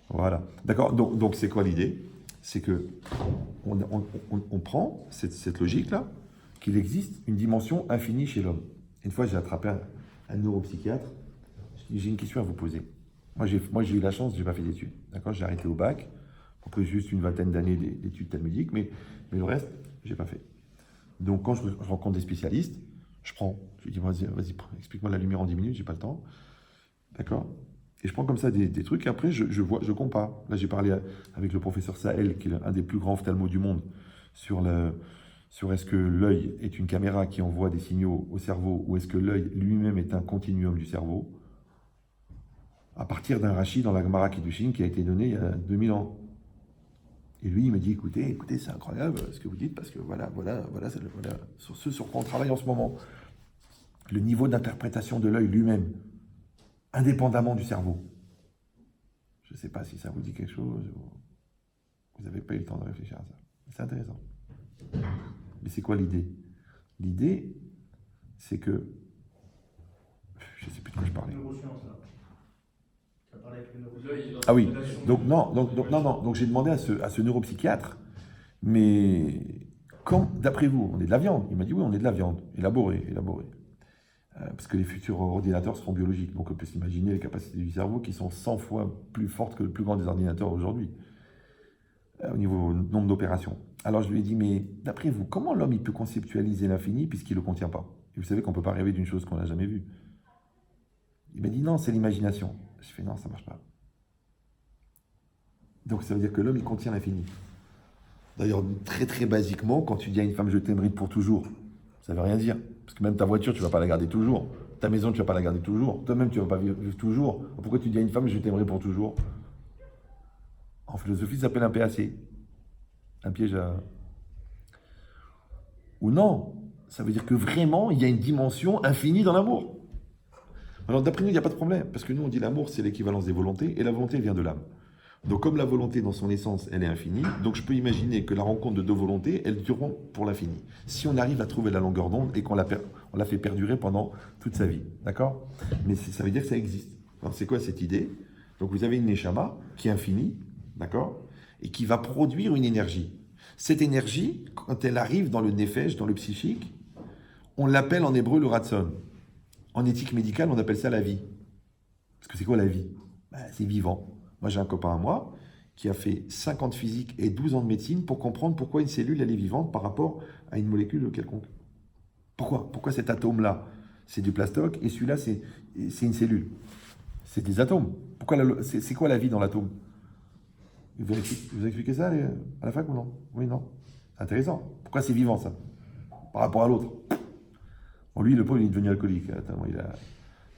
Voilà. D'accord? Donc c'est quoi l'idée? C'est que on prend cette logique-là, qu'il existe une dimension infinie chez l'homme. Une fois, j'ai attrapé un neuropsychiatre, je dis, j'ai une question à vous poser. Moi, j'ai eu la chance, j'ai pas fait d'études. D'accord? J'ai arrêté au bac, après juste une vingtaine d'années d'études talmudiques, mais le reste, j'ai pas fait. Donc, quand je rencontre des spécialistes, je prends, je lui dis, vas-y, explique-moi la lumière en 10 minutes, j'ai pas le temps. D'accord? Et je prends comme ça des trucs, et après, je compare. Là, j'ai parlé avec le professeur Sahel, qui est un des plus grands ophtalmos du monde, sur est-ce que l'œil est une caméra qui envoie des signaux au cerveau, ou est-ce que l'œil lui-même est un continuum du cerveau, à partir d'un Rashi dans la Gemara Kiddushin qui a été donné il y a 2000 ans. Et lui, il m'a dit, écoutez, c'est incroyable ce que vous dites, parce que voilà, sur ce sur quoi on travaille en ce moment. Le niveau d'interprétation de l'œil lui-même, indépendamment du cerveau. Je ne sais pas si ça vous dit quelque chose, vous n'avez pas eu le temps de réfléchir à ça. C'est intéressant. Mais c'est quoi l'idée? L'idée, c'est que... Je ne sais plus de quoi je parlais. Ah oui, donc j'ai demandé à ce neuropsychiatre, mais d'après vous, on est de la viande? Il m'a dit oui, on est de la viande, élaborée. Parce que les futurs ordinateurs seront biologiques, donc on peut s'imaginer les capacités du cerveau qui sont 100 fois plus fortes que le plus grand des ordinateurs aujourd'hui, au niveau nombre d'opérations. Alors je lui ai dit, mais d'après vous, comment l'homme il peut conceptualiser l'infini puisqu'il ne le contient pas? Et vous savez qu'on ne peut pas rêver d'une chose qu'on n'a jamais vue. Il m'a dit non, c'est l'imagination. Je fais non, ça ne marche pas. Donc ça veut dire que l'homme, il contient l'infini. D'ailleurs, très très basiquement, quand tu dis à une femme je t'aimerai pour toujours, ça ne veut rien dire. Parce que même ta voiture, tu ne vas pas la garder toujours. Ta maison, tu ne vas pas la garder toujours. Toi-même, tu ne vas pas vivre toujours. Pourquoi tu dis à une femme je t'aimerai pour toujours? En philosophie, ça s'appelle un PAC. Un piège à... Ou non, ça veut dire que vraiment, il y a une dimension infinie dans l'amour. Alors d'après nous, il n'y a pas de problème. Parce que nous, on dit l'amour, c'est l'équivalence des volontés. Et la volonté vient de l'âme. Donc comme la volonté dans son essence, elle est infinie, donc je peux imaginer que la rencontre de deux volontés, elles dureront pour l'infini. Si on arrive à trouver la longueur d'onde et qu'on la fait perdurer pendant toute sa vie. D'accord? Mais ça veut dire que ça existe. Alors c'est quoi cette idée? Donc vous avez une neshama qui est infinie, d'accord? Et qui va produire une énergie. Cette énergie, quand elle arrive dans le nefesh, dans le psychique, on l'appelle en hébreu le ratson. En éthique médicale, on appelle ça la vie. Parce que c'est quoi la vie? C'est vivant. Moi, j'ai un copain à moi qui a fait 50 physiques et 12 ans de médecine pour comprendre pourquoi une cellule, elle est vivante par rapport à une molécule quelconque. Pourquoi cet atome-là, c'est du plastoc et celui-là, c'est une cellule? C'est des atomes. C'est quoi la vie dans l'atome? Vous avez expliqué ça à la fac ou non? Oui, non? C'est intéressant. Pourquoi c'est vivant, ça? Par rapport à l'autre. Bon, lui, le pauvre, il est devenu alcoolique. Tellement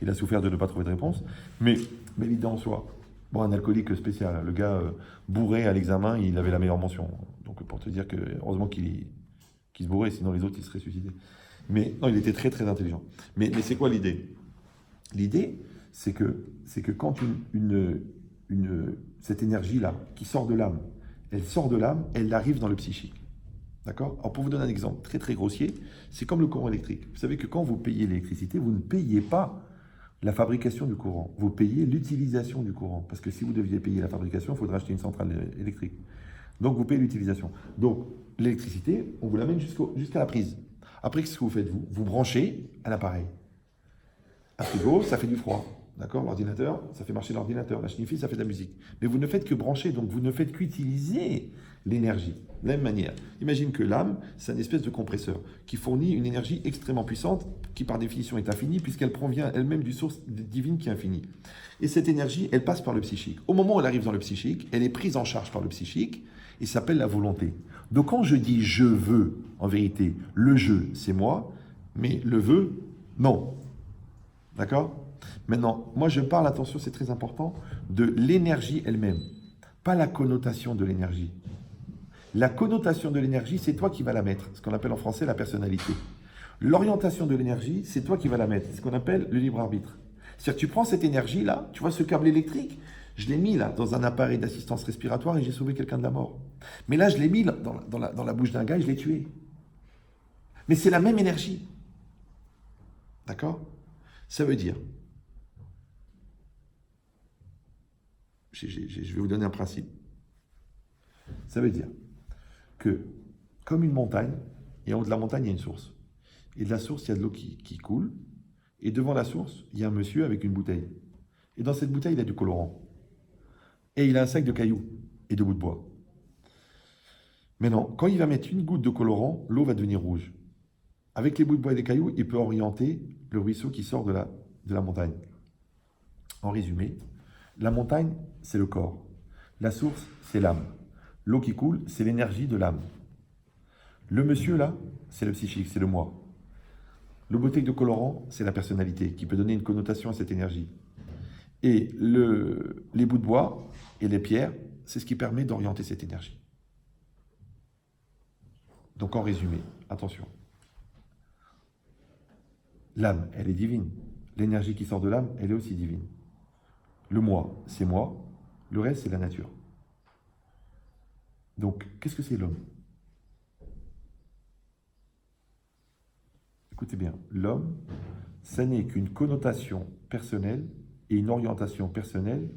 il a souffert de ne pas trouver de réponse. Mais l'idée en soi. Bon, un alcoolique spécial. Le gars bourré à l'examen, il avait la meilleure mention. Donc, pour te dire que, heureusement qu'il se bourrait, sinon les autres, ils seraient suicidés. Mais non, il était très, très intelligent. Mais c'est quoi l'idée? L'idée, c'est que quand cette énergie-là, qui sort de l'âme, elle arrive dans le psychique. D'accord? Alors, pour vous donner un exemple très, très grossier, c'est comme le courant électrique. Vous savez que quand vous payez l'électricité, vous ne payez pas la fabrication du courant. Vous payez l'utilisation du courant. Parce que si vous deviez payer la fabrication, il faudrait acheter une centrale électrique. Donc, vous payez l'utilisation. Donc, l'électricité, on vous l'amène jusqu'à la prise. Après, qu'est-ce que vous faites, vous? Vous branchez à l'appareil. Un frigo, ça fait du froid. D'accord? L'ordinateur, ça fait marcher l'ordinateur. La chenille, ça fait de la musique. Mais vous ne faites que brancher, donc vous ne faites qu'utiliser l'énergie. De la même manière. Imagine que l'âme, c'est une espèce de compresseur qui fournit une énergie extrêmement puissante, qui par définition est infinie, puisqu'elle provient elle-même d'une source divine qui est infinie. Et cette énergie, elle passe par le psychique. Au moment où elle arrive dans le psychique, elle est prise en charge par le psychique et s'appelle la volonté. Donc quand je dis je veux, en vérité, le je, c'est moi, mais le veux, non. D'accord? Maintenant, moi je parle, attention, c'est très important, de l'énergie elle-même, pas la connotation de l'énergie. La connotation de l'énergie, c'est toi qui vas la mettre, ce qu'on appelle en français la personnalité. L'orientation de l'énergie, c'est toi qui vas la mettre, ce qu'on appelle le libre arbitre. C'est-à-dire que tu prends cette énergie-là, tu vois ce câble électrique, je l'ai mis là dans un appareil d'assistance respiratoire et j'ai sauvé quelqu'un de la mort. Mais là, je l'ai mis dans la bouche d'un gars et je l'ai tué. Mais c'est la même énergie. D'accord? Ça veut dire, je vais vous donner un principe. Ça veut dire que, comme une montagne, et en haut de la montagne, il y a une source. Et de la source, il y a de l'eau qui coule. Et devant la source, il y a un monsieur avec une bouteille. Et dans cette bouteille, il a du colorant. Et il a un sac de cailloux et de bouts de bois. Maintenant, quand il va mettre une goutte de colorant, l'eau va devenir rouge. Avec les bouts de bois et des cailloux, il peut orienter le ruisseau qui sort de la montagne. En résumé, la montagne, c'est le corps. La source, c'est l'âme. L'eau qui coule, c'est l'énergie de l'âme. Le monsieur, là, c'est le psychique, c'est le moi. Le bouteille de colorant, c'est la personnalité qui peut donner une connotation à cette énergie. Et les bouts de bois et les pierres, c'est ce qui permet d'orienter cette énergie. Donc en résumé, attention. L'âme, elle est divine. L'énergie qui sort de l'âme, elle est aussi divine. Le moi, c'est moi. Le reste, c'est la nature. Donc, qu'est-ce que c'est l'homme? Écoutez bien, l'homme, ça n'est qu'une connotation personnelle et une orientation personnelle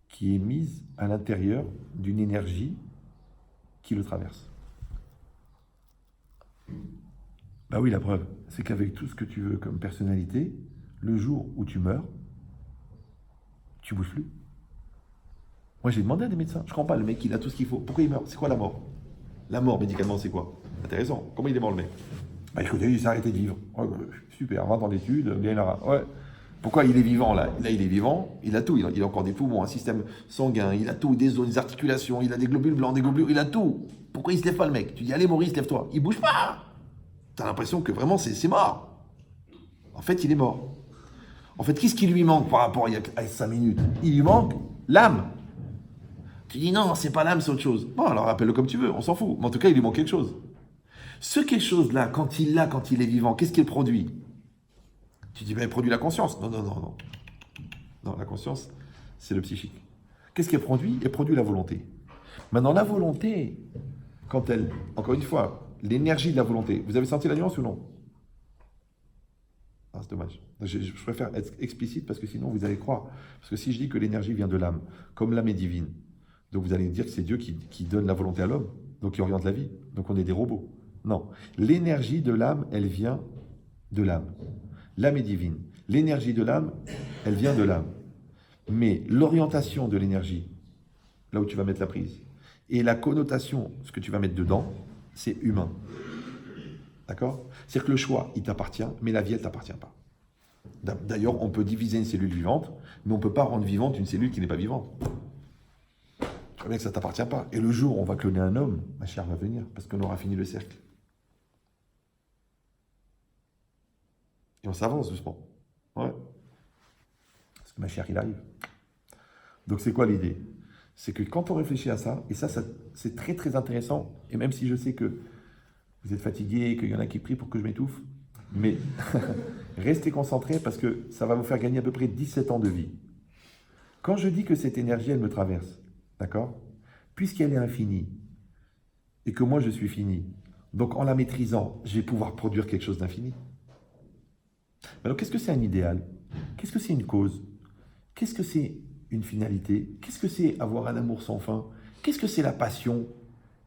qui est mise à l'intérieur d'une énergie qui le traverse. Bah oui, la preuve, c'est qu'avec tout ce que tu veux comme personnalité, le jour où tu meurs, tu bouges plus. Moi, j'ai demandé à des médecins, je comprends pas, le mec, il a tout ce qu'il faut. Pourquoi il meurt? C'est quoi la mort? La mort, médicalement, c'est quoi? Intéressant. Comment il est mort, le mec? Bah écoutez, il s'est arrêté de vivre. Ouais, super, 20 ans d'études, bien là. Ouais. Pourquoi il est vivant là? Là, il est vivant, il a tout. Il a encore des poumons, un système sanguin, il a tout, des zones, des articulations, il a des globules blancs, des globules, il a tout. Pourquoi il se lève pas, le mec? Tu dis, allez, Maurice, lève-toi. Il bouge pas. T'as l'impression que vraiment, c'est mort. En fait, il est mort. En fait, qu'est-ce qui lui manque par rapport à 5 minutes? Il lui manque l'âme. Tu dis, non, c'est pas l'âme, c'est autre chose. Bon, alors appelle-le comme tu veux, on s'en fout. Mais en tout cas, il lui manque quelque chose. Ce quelque chose-là, quand il est vivant, qu'est-ce qu'il produit? Tu dis, ben, il produit la conscience. Non. Non, la conscience, c'est le psychique. Qu'est-ce qu'elle produit? Elle produit la volonté. Maintenant, la volonté, quand elle, encore une fois, l'énergie de la volonté, vous avez senti la nuance ou non? Ah, c'est dommage. Je préfère être explicite parce que sinon vous allez croire. Parce que si je dis que l'énergie vient de l'âme, comme l'âme est divine, donc vous allez dire que c'est Dieu qui donne la volonté à l'homme, donc qui oriente la vie. Donc on est des robots. Non. L'énergie de l'âme, elle vient de l'âme. L'âme est divine. L'énergie de l'âme, elle vient de l'âme. Mais l'orientation de l'énergie, là où tu vas mettre la prise, et la connotation, ce que tu vas mettre dedans, c'est humain. D'accord? C'est-à-dire que le choix, il t'appartient, mais la vie, elle ne t'appartient pas. D'ailleurs, on peut diviser une cellule vivante, mais on ne peut pas rendre vivante une cellule qui n'est pas vivante. Tu vois bien que ça ne t'appartient pas. Et le jour où on va cloner un homme, ma chère va venir, parce qu'on aura fini le cercle. Et on s'avance doucement. Ouais. Parce que ma chère, il arrive. Donc c'est quoi l'idée? C'est que quand on réfléchit à ça, et ça c'est très très intéressant, et même si je sais que vous êtes fatigué, qu'il y en a qui prient pour que je m'étouffe, mais restez concentrés parce que ça va vous faire gagner à peu près 17 ans de vie. Quand je dis que cette énergie, elle me traverse, d'accord? Puisqu'elle est infinie, et que moi je suis fini, donc en la maîtrisant, je vais pouvoir produire quelque chose d'infini. Alors qu'est-ce que c'est un idéal? Qu'est-ce que c'est une cause? Qu'est-ce que c'est une finalité? Qu'est-ce que c'est avoir un amour sans fin? Qu'est-ce que c'est la passion?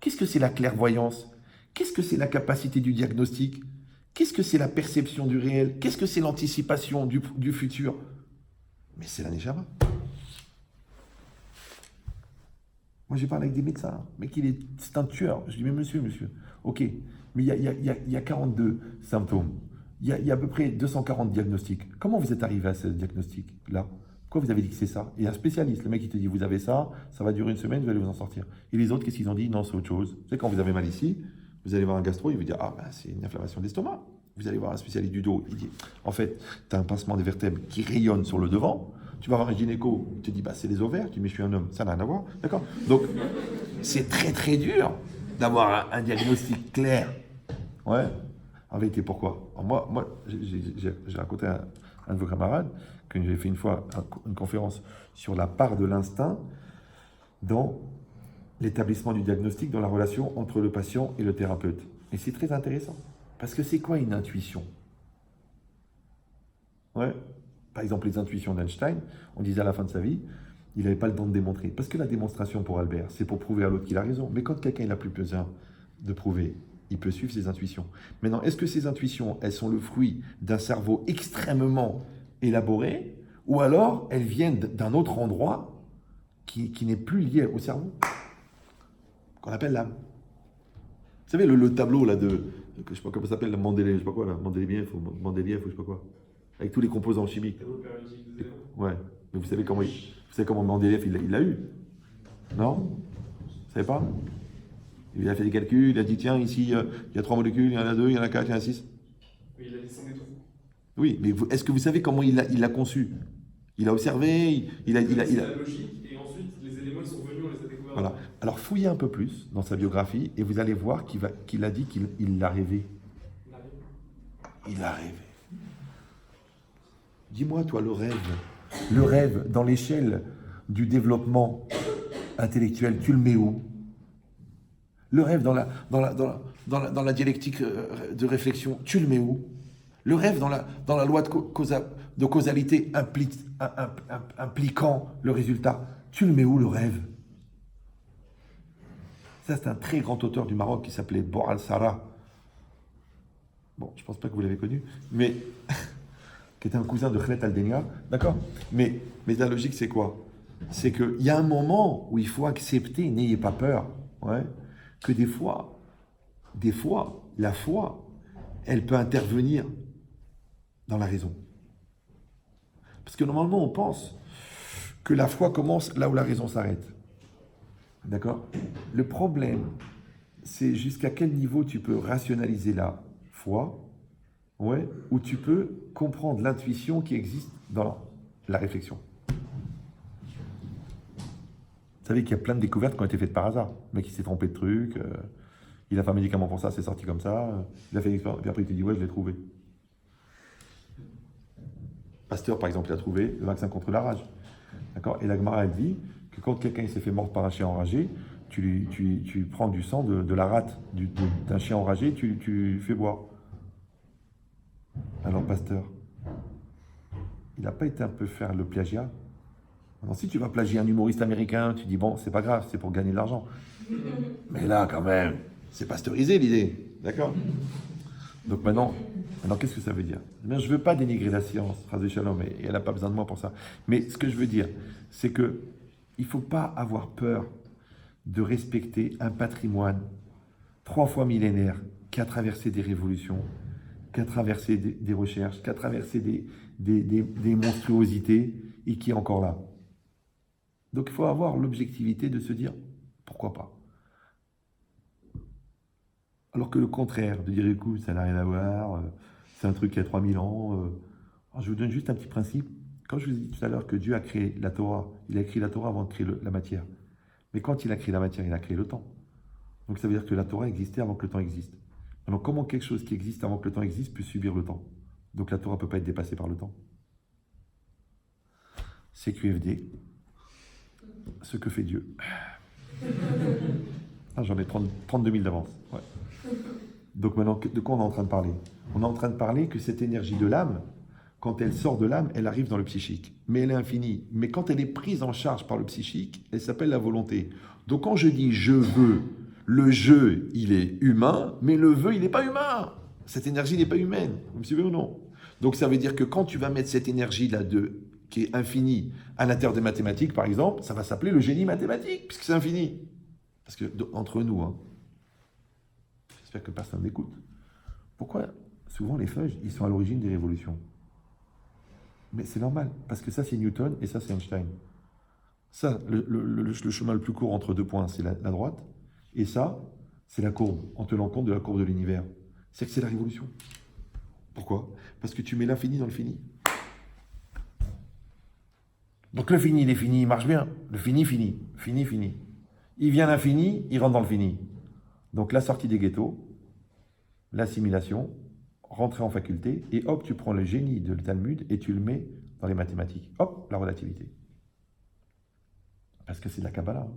Qu'est-ce que c'est la clairvoyance? Qu'est-ce que c'est la capacité du diagnostic? Qu'est-ce que c'est la perception du réel? Qu'est-ce que c'est l'anticipation du futur? Mais c'est la Neshama. Moi, j'ai parlé avec des médecins, mais c'est un tueur. Je dis, mais monsieur, ok, mais il y a 42 symptômes. Il y a à peu près 240 diagnostics. Comment vous êtes arrivé à ce diagnostic-là? Pourquoi vous avez dit que c'est ça? Et un spécialiste, le mec, il te dit, vous avez ça va durer une semaine, vous allez vous en sortir. Et les autres, qu'est-ce qu'ils ont dit? Non, c'est autre chose. Vous savez, quand vous avez mal ici, vous allez voir un gastro, il vous dit, ah, ben, c'est une inflammation de l'estomac. Vous allez voir un spécialiste du dos, il dit, en fait, tu as un pincement des vertèbres qui rayonne sur le devant. Tu vas voir un gynéco, il te dit, bah, c'est les ovaires. Tu dis, mais je suis un homme, ça n'a rien à voir. D'accord? Donc, c'est très, très dur d'avoir un diagnostic clair. Ouais. En vérité, pourquoi? Alors moi j'ai raconté à un de vos camarades que j'ai fait une fois une conférence sur la part de l'instinct dans l'établissement du diagnostic, dans la relation entre le patient et le thérapeute. Et c'est très intéressant. Parce que c'est quoi une intuition? Ouais. Par exemple, les intuitions d'Einstein, on disait à la fin de sa vie, il n'avait pas le don de démontrer. Parce que la démonstration pour Albert, c'est pour prouver à l'autre qu'il a raison. Mais quand quelqu'un n'a plus besoin de prouver, il peut suivre ses intuitions. Maintenant, est-ce que ces intuitions, elles sont le fruit d'un cerveau extrêmement élaboré, ou alors elles viennent d'un autre endroit qui n'est plus lié au cerveau, qu'on appelle l'âme? Vous savez, le tableau là de, je sais pas comment ça s'appelle, le Mendeleïev, je sais pas quoi là, Mendeleïev ou je sais pas quoi, avec tous les composants chimiques. Ouais, mais vous savez comment Mendeleïev il l'a eu? Non? Vous savez pas? Il a fait des calculs, il a dit tiens, ici, il y a 3 molécules, il y en a 2, il y en a 4, il y en a 6. Oui, il a descendu tout. Oui, mais est-ce que vous savez comment il l'a conçu? Il a observé, il a... C'est la logique, et ensuite, les éléments ils sont venus, on les a découverts. Voilà. Alors, fouillez un peu plus dans sa biographie, et vous allez voir qu'il a dit qu'il l'a rêvé. Il a rêvé. Dis-moi, toi, le rêve dans l'échelle du développement intellectuel, tu le mets où? Le rêve dans la dialectique de réflexion, tu le mets où? Le rêve dans la loi de causalité impliquant le résultat, tu le mets où le rêve? Ça, c'est un très grand auteur du Maroc qui s'appelait Boral Sarah. Bon, je ne pense pas que vous l'avez connu, mais qui était un cousin de Khaled Al-Denia, d'accord? Mais la logique, c'est quoi? C'est qu'il y a un moment où il faut accepter, n'ayez pas peur, ouais, que des fois, la foi, elle peut intervenir dans la raison. Parce que normalement, on pense que la foi commence là où la raison s'arrête. D'accord? Le problème, c'est jusqu'à quel niveau tu peux rationaliser la foi, ouais, ou tu peux comprendre l'intuition qui existe dans la réflexion. Vous savez qu'il y a plein de découvertes qui ont été faites par hasard. Le mec, il s'est trompé de truc, il a fait un médicament pour ça, c'est sorti comme ça, il a fait une expérience, puis après il te dit, ouais, je l'ai trouvé. Pasteur, par exemple, il a trouvé le vaccin contre la rage. D'accord? Et la Gemara, elle dit que quand quelqu'un s'est fait mordre par un chien enragé, tu prends du sang de la rate d'un chien enragé, tu fais boire. Alors, pasteur, il n'a pas été un peu faire le plagiat? Alors, si tu vas plagier un humoriste américain, tu dis, bon, c'est pas grave, c'est pour gagner de l'argent. Mais là, quand même, c'est pasteurisé l'idée, d'accord? Donc maintenant, qu'est-ce que ça veut dire? Je ne veux pas dénigrer la science, Chas Shalom, et elle n'a pas besoin de moi pour ça. Mais ce que je veux dire, c'est que il ne faut pas avoir peur de respecter un patrimoine 3 fois millénaire qui a traversé des révolutions, qui a traversé des recherches, qui a traversé des monstruosités et qui est encore là. Donc il faut avoir l'objectivité de se dire, pourquoi pas? Alors que le contraire, de dire, écoute, ça n'a rien à voir, c'est un truc qui a 3000 ans. Alors, je vous donne juste un petit principe. Quand je vous ai dit tout à l'heure que Dieu a créé la Torah, il a écrit la Torah avant de créer la matière. Mais quand il a créé la matière, il a créé le temps. Donc ça veut dire que la Torah existait avant que le temps existe. Alors comment quelque chose qui existe avant que le temps existe peut subir le temps? Donc la Torah ne peut pas être dépassée par le temps. C'est QFD, ce que fait Dieu. Ah, j'en ai 32 000 d'avance. Ouais. Donc maintenant, de quoi on est en train de parler? On est en train de parler que cette énergie de l'âme, quand elle sort de l'âme, elle arrive dans le psychique. Mais elle est infinie. Mais quand elle est prise en charge par le psychique, elle s'appelle la volonté. Donc quand je dis « je veux », le « je », il est humain, mais le « veux », il n'est pas humain. Cette énergie n'est pas humaine. Vous me suivez ou non? Donc ça veut dire que quand tu vas mettre cette énergie-là qui est infinie à l'intérieur des mathématiques, par exemple, ça va s'appeler le génie mathématique, puisque c'est infini. Parce que entre nous, hein, j'espère que personne n'écoute. Pourquoi souvent les feuilles, ils sont à l'origine des révolutions? Mais c'est normal, parce que ça c'est Newton et ça c'est Einstein. Ça, le chemin le plus court entre deux points, c'est la droite, et ça, c'est la courbe, en tenant compte de la courbe de l'univers. C'est que c'est la révolution. Pourquoi? Parce que tu mets l'infini dans le fini. Donc le fini, il est fini, il marche bien. Le fini, fini. Fini, fini. Il vient l'infini, il rentre dans le fini. Donc la sortie des ghettos, l'assimilation, rentrer en faculté, et hop, tu prends le génie de le Talmud et tu le mets dans les mathématiques. Hop, la relativité. Parce que c'est de la Kabbalah. Hein.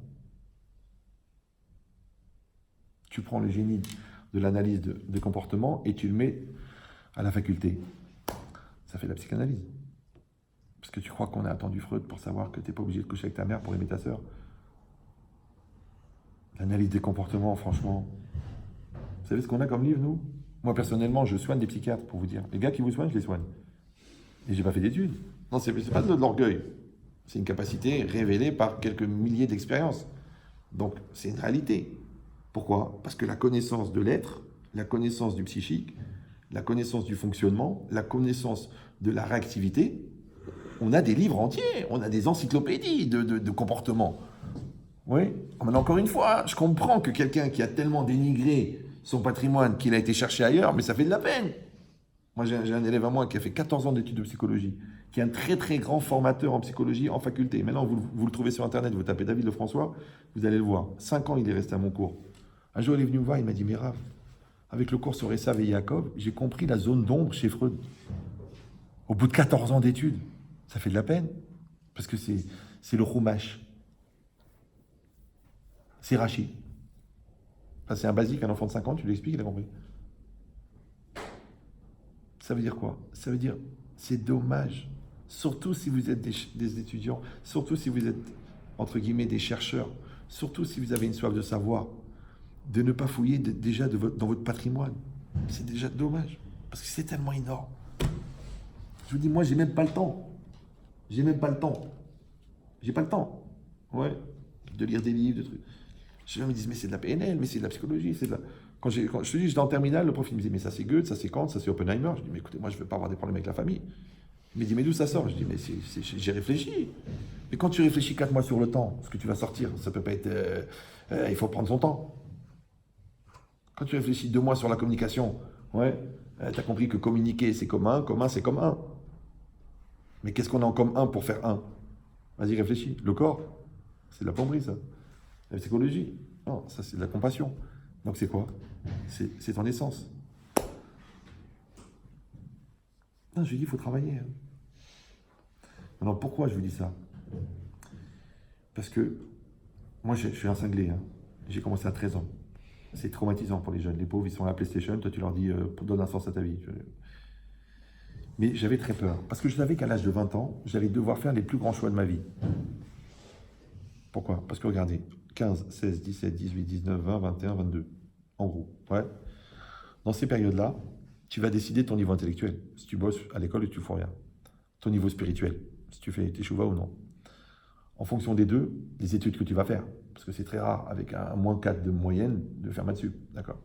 Tu prends le génie de l'analyse des comportements et tu le mets à la faculté. Ça fait de la psychanalyse. Parce que tu crois qu'on a attendu Freud pour savoir que tu n'es pas obligé de coucher avec ta mère pour aimer ta sœur. L'analyse des comportements, franchement. Vous savez ce qu'on a comme livre, nous? Moi, personnellement, je soigne des psychiatres, pour vous dire. Les gars qui vous soignent, je les soigne. Et j'ai pas fait d'études. Non, c'est pas de l'orgueil. C'est une capacité révélée par quelques milliers d'expériences. Donc, c'est une réalité. Pourquoi? Parce que la connaissance de l'être, la connaissance du psychique, la connaissance du fonctionnement, la connaissance de la réactivité, on a des livres entiers, on a des encyclopédies de comportement. Oui, mais encore une fois, je comprends que quelqu'un qui a tellement dénigré son patrimoine qu'il a été cherché ailleurs, mais ça fait de la peine. Moi, j'ai un élève à moi qui a fait 14 ans d'études de psychologie, qui est un très très grand formateur en psychologie en faculté. Maintenant, vous le trouvez sur Internet, vous tapez David Lefrançois, vous allez le voir. 5 ans, il est resté à mon cours. Un jour, il est venu me voir, il m'a dit, mais Rav, avec le cours sur Esav et Yaakov, j'ai compris la zone d'ombre chez Freud. Au bout de 14 ans d'études, ça fait de la peine, parce que c'est le Chumash. C'est Rachi. Enfin, c'est un basique, un enfant de 5 ans, tu lui expliques, il a compris. Ça veut dire quoi? Ça veut dire, c'est dommage, surtout si vous êtes des étudiants, surtout si vous êtes, entre guillemets, des chercheurs, surtout si vous avez une soif de savoir, de ne pas fouiller déjà dans votre patrimoine. C'est déjà dommage, parce que c'est tellement énorme. Je vous dis, moi, j'ai même pas le temps. J'ai même pas le temps. J'ai pas le temps. Ouais, de lire des livres, de trucs. Les gens me disent, mais c'est de la PNL, mais c'est de la psychologie, c'est de la... Quand je te dis, j'étais en terminale, le prof il me dit, mais ça c'est Goethe, ça c'est Kant, ça c'est Oppenheimer. Je dis, mais écoutez, moi je ne veux pas avoir des problèmes avec la famille. Il me dit, mais d'où ça sort? Je dis, mais j'ai réfléchi. Mais quand tu réfléchis 4 mois sur le temps, ce que tu vas sortir, ça peut pas être... il faut prendre son temps. Quand tu réfléchis 2 mois sur la communication, ouais, tu as compris que communiquer c'est commun c'est commun. Mais qu'est-ce qu'on a en commun pour faire un? Vas-y, réfléchis. Le corps, c'est de la plomberie, ça. La psychologie, non, ça c'est de la compassion. Donc c'est quoi? C'est ton essence. Non, je lui dis, il faut travailler. Alors pourquoi je vous dis ça? Parce que moi, je suis un cinglé. Hein. J'ai commencé à 13 ans. C'est traumatisant pour les jeunes. Les pauvres, ils sont à la PlayStation. Toi, tu leur dis, donne un sens à ta vie. Mais j'avais très peur. Parce que je savais qu'à l'âge de 20 ans, j'allais devoir faire les plus grands choix de ma vie. Pourquoi? Parce que regardez, 15, 16, 17, 18, 19, 20, 21, 22. En gros, ouais. Dans ces périodes-là, tu vas décider de ton niveau intellectuel. Si tu bosses à l'école et tu ne fous rien. Ton niveau spirituel, si tu fais tes chouvas ou non. En fonction des deux, les études que tu vas faire. Parce que c'est très rare, avec un moins 4 de moyenne, de faire maths sup. D'accord.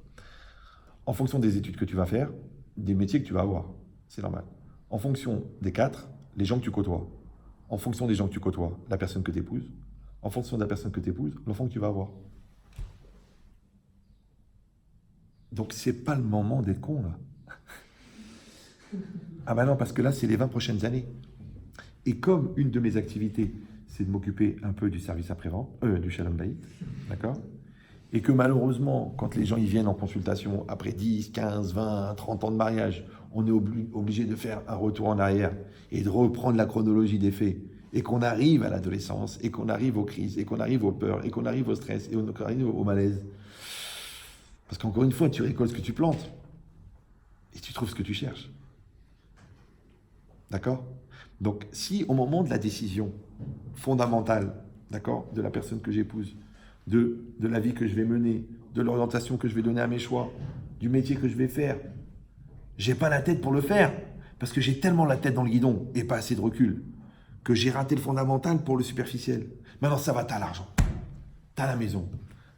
En fonction des études que tu vas faire, des métiers que tu vas avoir. C'est normal. En fonction des 4, les gens que tu côtoies. En fonction des gens que tu côtoies, la personne que tu épouses. En fonction de la personne que tu épouses, l'enfant que tu vas avoir. Donc, c'est pas le moment d'être con, là. Ah ben non, parce que là, c'est les 20 prochaines années. Et comme une de mes activités, c'est de m'occuper un peu du service après-vente, du Shalom Bayit, d'accord? Et que malheureusement, quand les gens y viennent en consultation, après 10, 15, 20, 30 ans de mariage, on est obligé de faire un retour en arrière et de reprendre la chronologie des faits. Et qu'on arrive à l'adolescence, et qu'on arrive aux crises, et qu'on arrive aux peurs, et qu'on arrive au stress, et qu'on arrive au malaise. Parce qu'encore une fois, tu récoltes ce que tu plantes. Et tu trouves ce que tu cherches. D'accord? Donc, si au moment de la décision fondamentale, d'accord, de la personne que j'épouse, de la vie que je vais mener, de l'orientation que je vais donner à mes choix, du métier que je vais faire, j'ai pas la tête pour le faire, parce que j'ai tellement la tête dans le guidon et pas assez de recul, que j'ai raté le fondamental pour le superficiel. Maintenant, ça va, t'as l'argent, t'as la maison,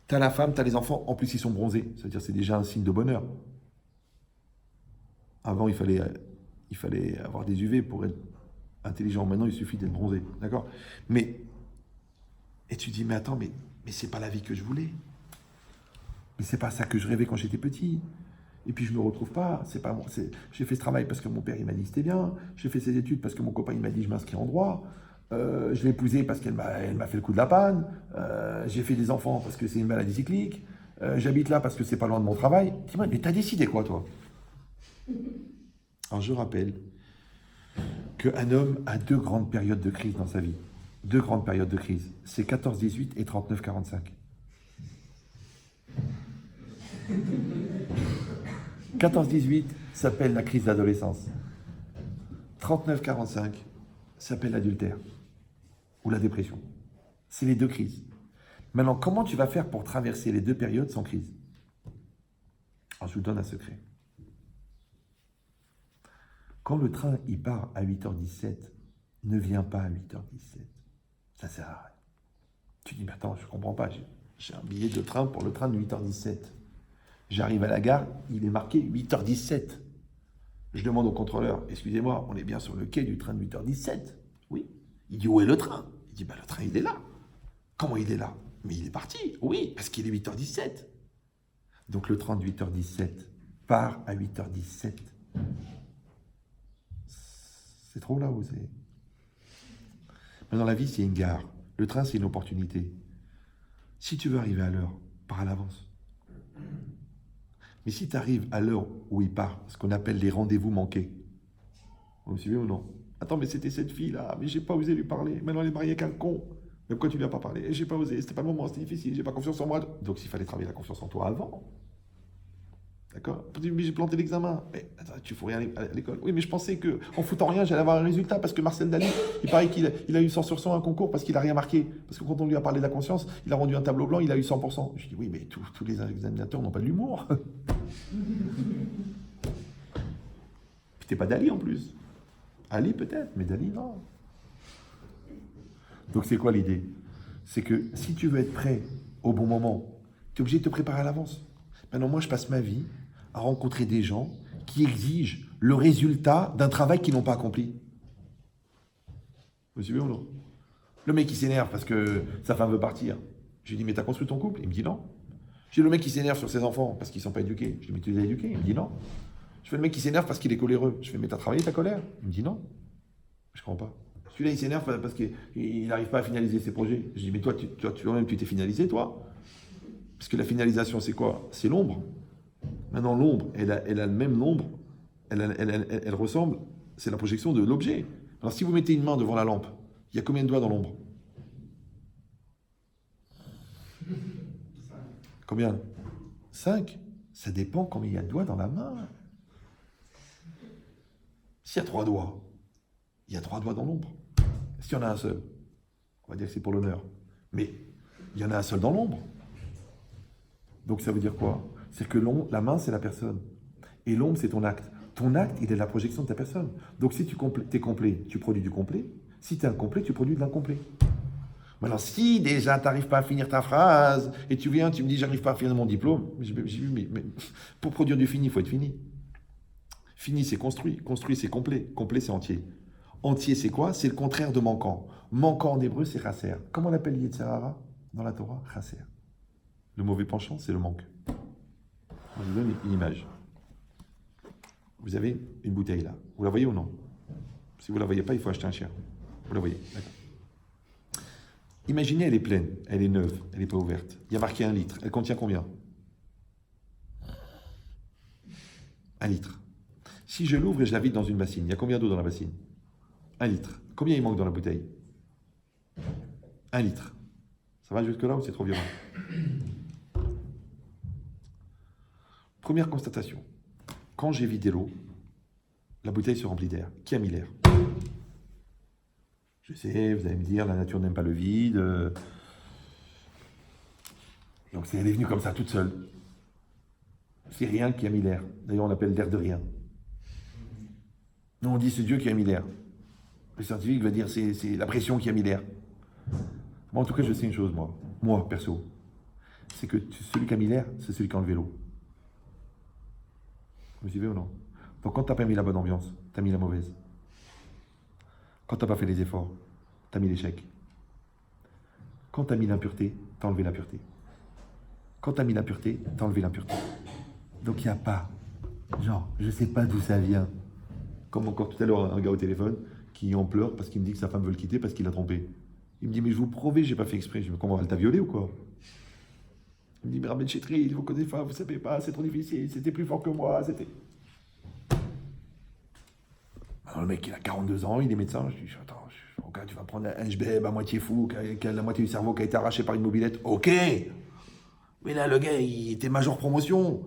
t'as la femme, t'as les enfants, en plus ils sont bronzés, c'est-à-dire c'est déjà un signe de bonheur. Avant, il fallait avoir des UV pour être intelligent. Maintenant, il suffit d'être bronzé. D'accord? Mais, et tu dis, mais attends, mais c'est pas la vie que je voulais. Mais c'est pas ça que je rêvais quand j'étais petit. Et puis, je me retrouve pas. J'ai fait ce travail parce que mon père, il m'a dit que c'était bien. J'ai fait ces études parce que mon copain, il m'a dit, je m'inscris en droit. Je l'ai épousée parce qu'elle m'a fait le coup de la panne. J'ai fait des enfants parce que c'est une maladie cyclique. J'habite là parce que c'est pas loin de mon travail. Dis-moi, mais t'as décidé quoi, toi? Alors, je rappelle qu'un homme a 2 grandes périodes de crise dans sa vie. 2 grandes périodes de crise. C'est 14-18 et 39-45. 14-18 s'appelle la crise d'adolescence. 39-45 s'appelle l'adultère ou la dépression. C'est les 2 crises. Maintenant, comment tu vas faire pour traverser les 2 périodes sans crise? Alors, je vous donne un secret. Quand le train, il part à 8h17, ne viens pas à 8h17. Ça sert à rien. Tu dis, mais attends, je ne comprends pas. J'ai un billet de train pour le train de 8h17. J'arrive à la gare, il est marqué 8h17. Je demande au contrôleur, excusez-moi, on est bien sur le quai du train de 8h17. Oui. Il dit, où est le train? Il dit, le train, il est là. Comment il est là? Mais il est parti. Oui, parce qu'il est 8h17. Donc le train de 8h17 part à 8h17. C'est trop là où c'est. Mais dans la vie, c'est une gare. Le train, c'est une opportunité. Si tu veux arriver à l'heure, pars à l'avance. Mais si tu arrives à l'heure où il part, ce qu'on appelle les rendez-vous manqués, vous me suivez ou non? Attends, mais c'était cette fille-là, mais j'ai pas osé lui parler. Maintenant, elle est mariée avec un con. Mais pourquoi tu lui as pas parlé? J'ai pas osé, c'était pas le moment, c'était difficile, j'ai pas confiance en moi. Donc, s'il fallait travailler la confiance en toi avant. D'accord? Mais j'ai planté l'examen. Mais attends, tu fous rien à l'école. Oui, mais je pensais qu'en foutant rien, j'allais avoir un résultat parce que Marcel Dali, il paraît qu'il a eu 100 sur 100 à un concours parce qu'il n'a rien marqué. Parce que quand on lui a parlé de la conscience, il a rendu un tableau blanc, il a eu 100%. Je dis oui, mais tous les examinateurs n'ont pas de l'humour. Puis t'es pas Dali en plus. Ali peut-être, mais Dali non. Donc c'est quoi l'idée? C'est que si tu veux être prêt au bon moment, tu es obligé de te préparer à l'avance. Maintenant, moi, je passe ma vie à rencontrer des gens qui exigent le résultat d'un travail qu'ils n'ont pas accompli. Vous suivez ou non? Le mec qui s'énerve parce que sa femme veut partir. Je lui dis, mais t'as construit ton couple? Il me dit non. J'ai le mec qui s'énerve sur ses enfants parce qu'ils ne sont pas éduqués. Je lui dis, mais tu les as éduqués? Il me dit non. Je fais le mec qui s'énerve parce qu'il est coléreux. Je fais, mais t'as travaillé ta colère? Il me dit non. Je ne comprends pas. Celui-là, il s'énerve parce qu'il n'arrive pas à finaliser ses projets. Je dis, mais toi, tu t'es finalisé, toi? Parce que la finalisation, c'est quoi? C'est l'ombre. Maintenant, l'ombre, elle a le même nombre, elle ressemble, c'est la projection de l'objet. Alors, si vous mettez une main devant la lampe, il y a combien de doigts dans l'ombre? Combien? 5. Ça dépend combien il y a de doigts dans la main. S'il y a 3 doigts, il y a 3 doigts dans l'ombre. S'il y en a un seul, on va dire que c'est pour l'honneur. Mais il y en a un seul dans l'ombre. Donc ça veut dire quoi? C'est que la main, c'est la personne. Et l'ombre, c'est ton acte. Ton acte, il est la projection de ta personne. Donc si tu es complet, tu produis du complet. Si tu es incomplet, tu produis de l'incomplet. Alors si déjà tu n'arrives pas à finir ta phrase, et tu viens, tu me dis j'arrive pas à finir mon diplôme, mais pour produire du fini, il faut être fini. Fini, c'est construit. Construit, c'est complet. Complet, c'est entier. Entier, c'est quoi? C'est le contraire de manquant. Manquant en hébreu, c'est chasser. Comment on appelle Yetzer Hara dans la Torah? Chasser. Le mauvais penchant, c'est le manque. Je vous donne une image. Vous avez une bouteille là. Vous la voyez ou non? Si vous ne la voyez pas, il faut acheter un chien. Vous la voyez, d'accord. Imaginez, elle est pleine, elle est neuve, elle n'est pas ouverte. Il y a marqué 1 litre. Elle contient combien? 1 litre. Si je l'ouvre et je la vide dans une bassine, il y a combien d'eau dans la bassine? 1 litre. Combien il manque dans la bouteille? 1 litre. Ça va jusque-là ou c'est trop violent? Première constatation. Quand j'ai vidé l'eau, la bouteille se remplit d'air. Qui a mis l'air? Je sais, vous allez me dire, la nature n'aime pas le vide. Donc elle est venue comme ça, toute seule. C'est rien qui a mis l'air. D'ailleurs, on l'appelle l'air de rien. Nous, on dit c'est Dieu qui a mis l'air. Le scientifique va dire c'est la pression qui a mis l'air. Moi, en tout cas, je sais une chose, moi, perso. C'est que celui qui a mis l'air, c'est celui qui a enlevé l'eau. Vous suivez ou non? Donc, quand tu n'as pas mis la bonne ambiance, tu as mis la mauvaise. Quand tu n'as pas fait les efforts, tu as mis l'échec. Quand tu as mis l'impureté, tu as enlevé la pureté. Quand tu as mis la pureté, tu as enlevé l'impureté. Donc il n'y a pas, genre, je ne sais pas d'où ça vient. Comme encore tout à l'heure, un gars au téléphone qui en pleure parce qu'il me dit que sa femme veut le quitter parce qu'il l'a trompé. Il me dit, mais je vous promets, je n'ai pas fait exprès. Je me dis, comment, elle t'a violé ou quoi? Il me dit, mais Rabben Chetri, il faut que des femmes, vous ne savez pas, c'est trop difficile, c'était plus fort que moi, c'était... Alors le mec, il a 42 ans, il est médecin. Je dis, attends, tu vas prendre un HBM à moitié fou, qui a la moitié du cerveau qui a été arraché par une mobilette. Ok. Mais là, le gars, il était major promotion.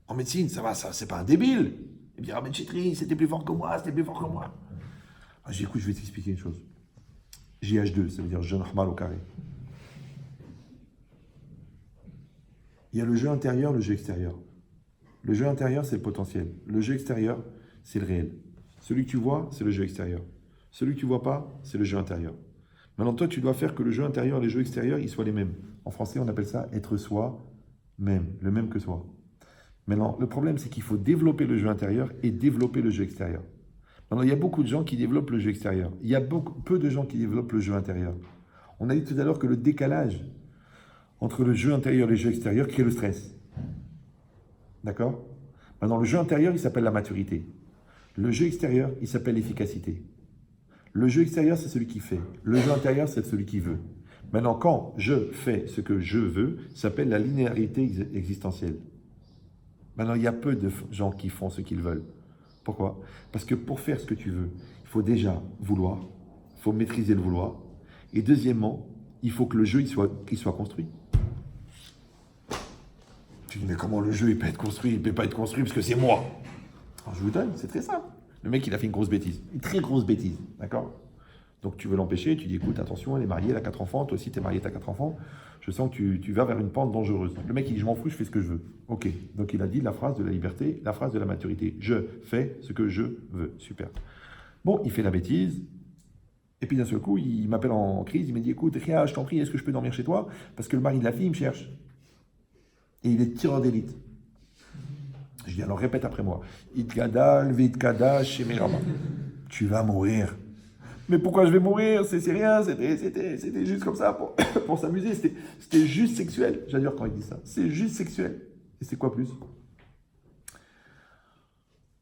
En médecine, ça va, ça, c'est pas un débile. Il me dit, Rabben Chetri, c'était plus fort que moi, c'était plus fort que moi. Je dis, écoute, je vais t'expliquer une chose. JH2, ça veut dire jeune Rahmal au carré. Il y a le jeu intérieur, le jeu extérieur. Le jeu intérieur, c'est le potentiel. Le jeu extérieur, c'est le réel. Celui que tu vois, c'est le jeu extérieur. Celui que tu ne vois pas, c'est le jeu intérieur. Maintenant, toi, tu dois faire que le jeu intérieur et le jeu extérieur, ils soient les mêmes. En français, on appelle ça être soi-même, le même que soi. Maintenant, le problème, c'est qu'il faut développer le jeu intérieur et développer le jeu extérieur. Maintenant, il y a beaucoup de gens qui développent le jeu extérieur. Il y a peu de gens qui développent le jeu intérieur. On a dit tout à l'heure que le décalage entre le jeu intérieur et le jeu extérieur crée le stress. D'accord? Maintenant, le jeu intérieur, il s'appelle la maturité. Le jeu extérieur, il s'appelle l'efficacité. Le jeu extérieur, c'est celui qui fait. Le jeu intérieur, c'est celui qui veut. Maintenant, quand je fais ce que je veux, ça s'appelle la linéarité existentielle. Maintenant, il y a peu de gens qui font ce qu'ils veulent. Pourquoi? Parce que pour faire ce que tu veux, il faut déjà vouloir, il faut maîtriser le vouloir. Et deuxièmement, il faut que le jeu il soit construit. Tu dis, mais comment le jeu il peut être construit? Il ne peut pas être construit parce que c'est moi. Alors, je vous donne, c'est très simple. Le mec, il a fait une grosse bêtise. Une très grosse bêtise. D'accord? Donc, tu veux l'empêcher. Tu dis, écoute, attention, elle est mariée, elle a 4 enfants. Toi aussi, tu es marié, tu as 4 enfants. Je sens que tu vas vers une pente dangereuse. Le mec, il dit, je m'en fous, je fais ce que je veux. Ok. Donc, il a dit la phrase de la liberté, la phrase de la maturité. Je fais ce que je veux. Super. Bon, il fait la bêtise. Et puis, d'un seul coup, il m'appelle en crise. Il me dit, écoute, Ria, je t'en prie, est-ce que je peux dormir chez toi? Parce que le mari de la fille, il me cherche. Et il est tireur d'élite. Je dis, alors répète après moi. Itkadal, Vitkada, Shemerama. Tu vas mourir. Mais pourquoi je vais mourir? C'est rien, c'était juste comme ça pour s'amuser. C'était juste sexuel. J'adore quand il dit ça. C'est juste sexuel. Et c'est quoi plus?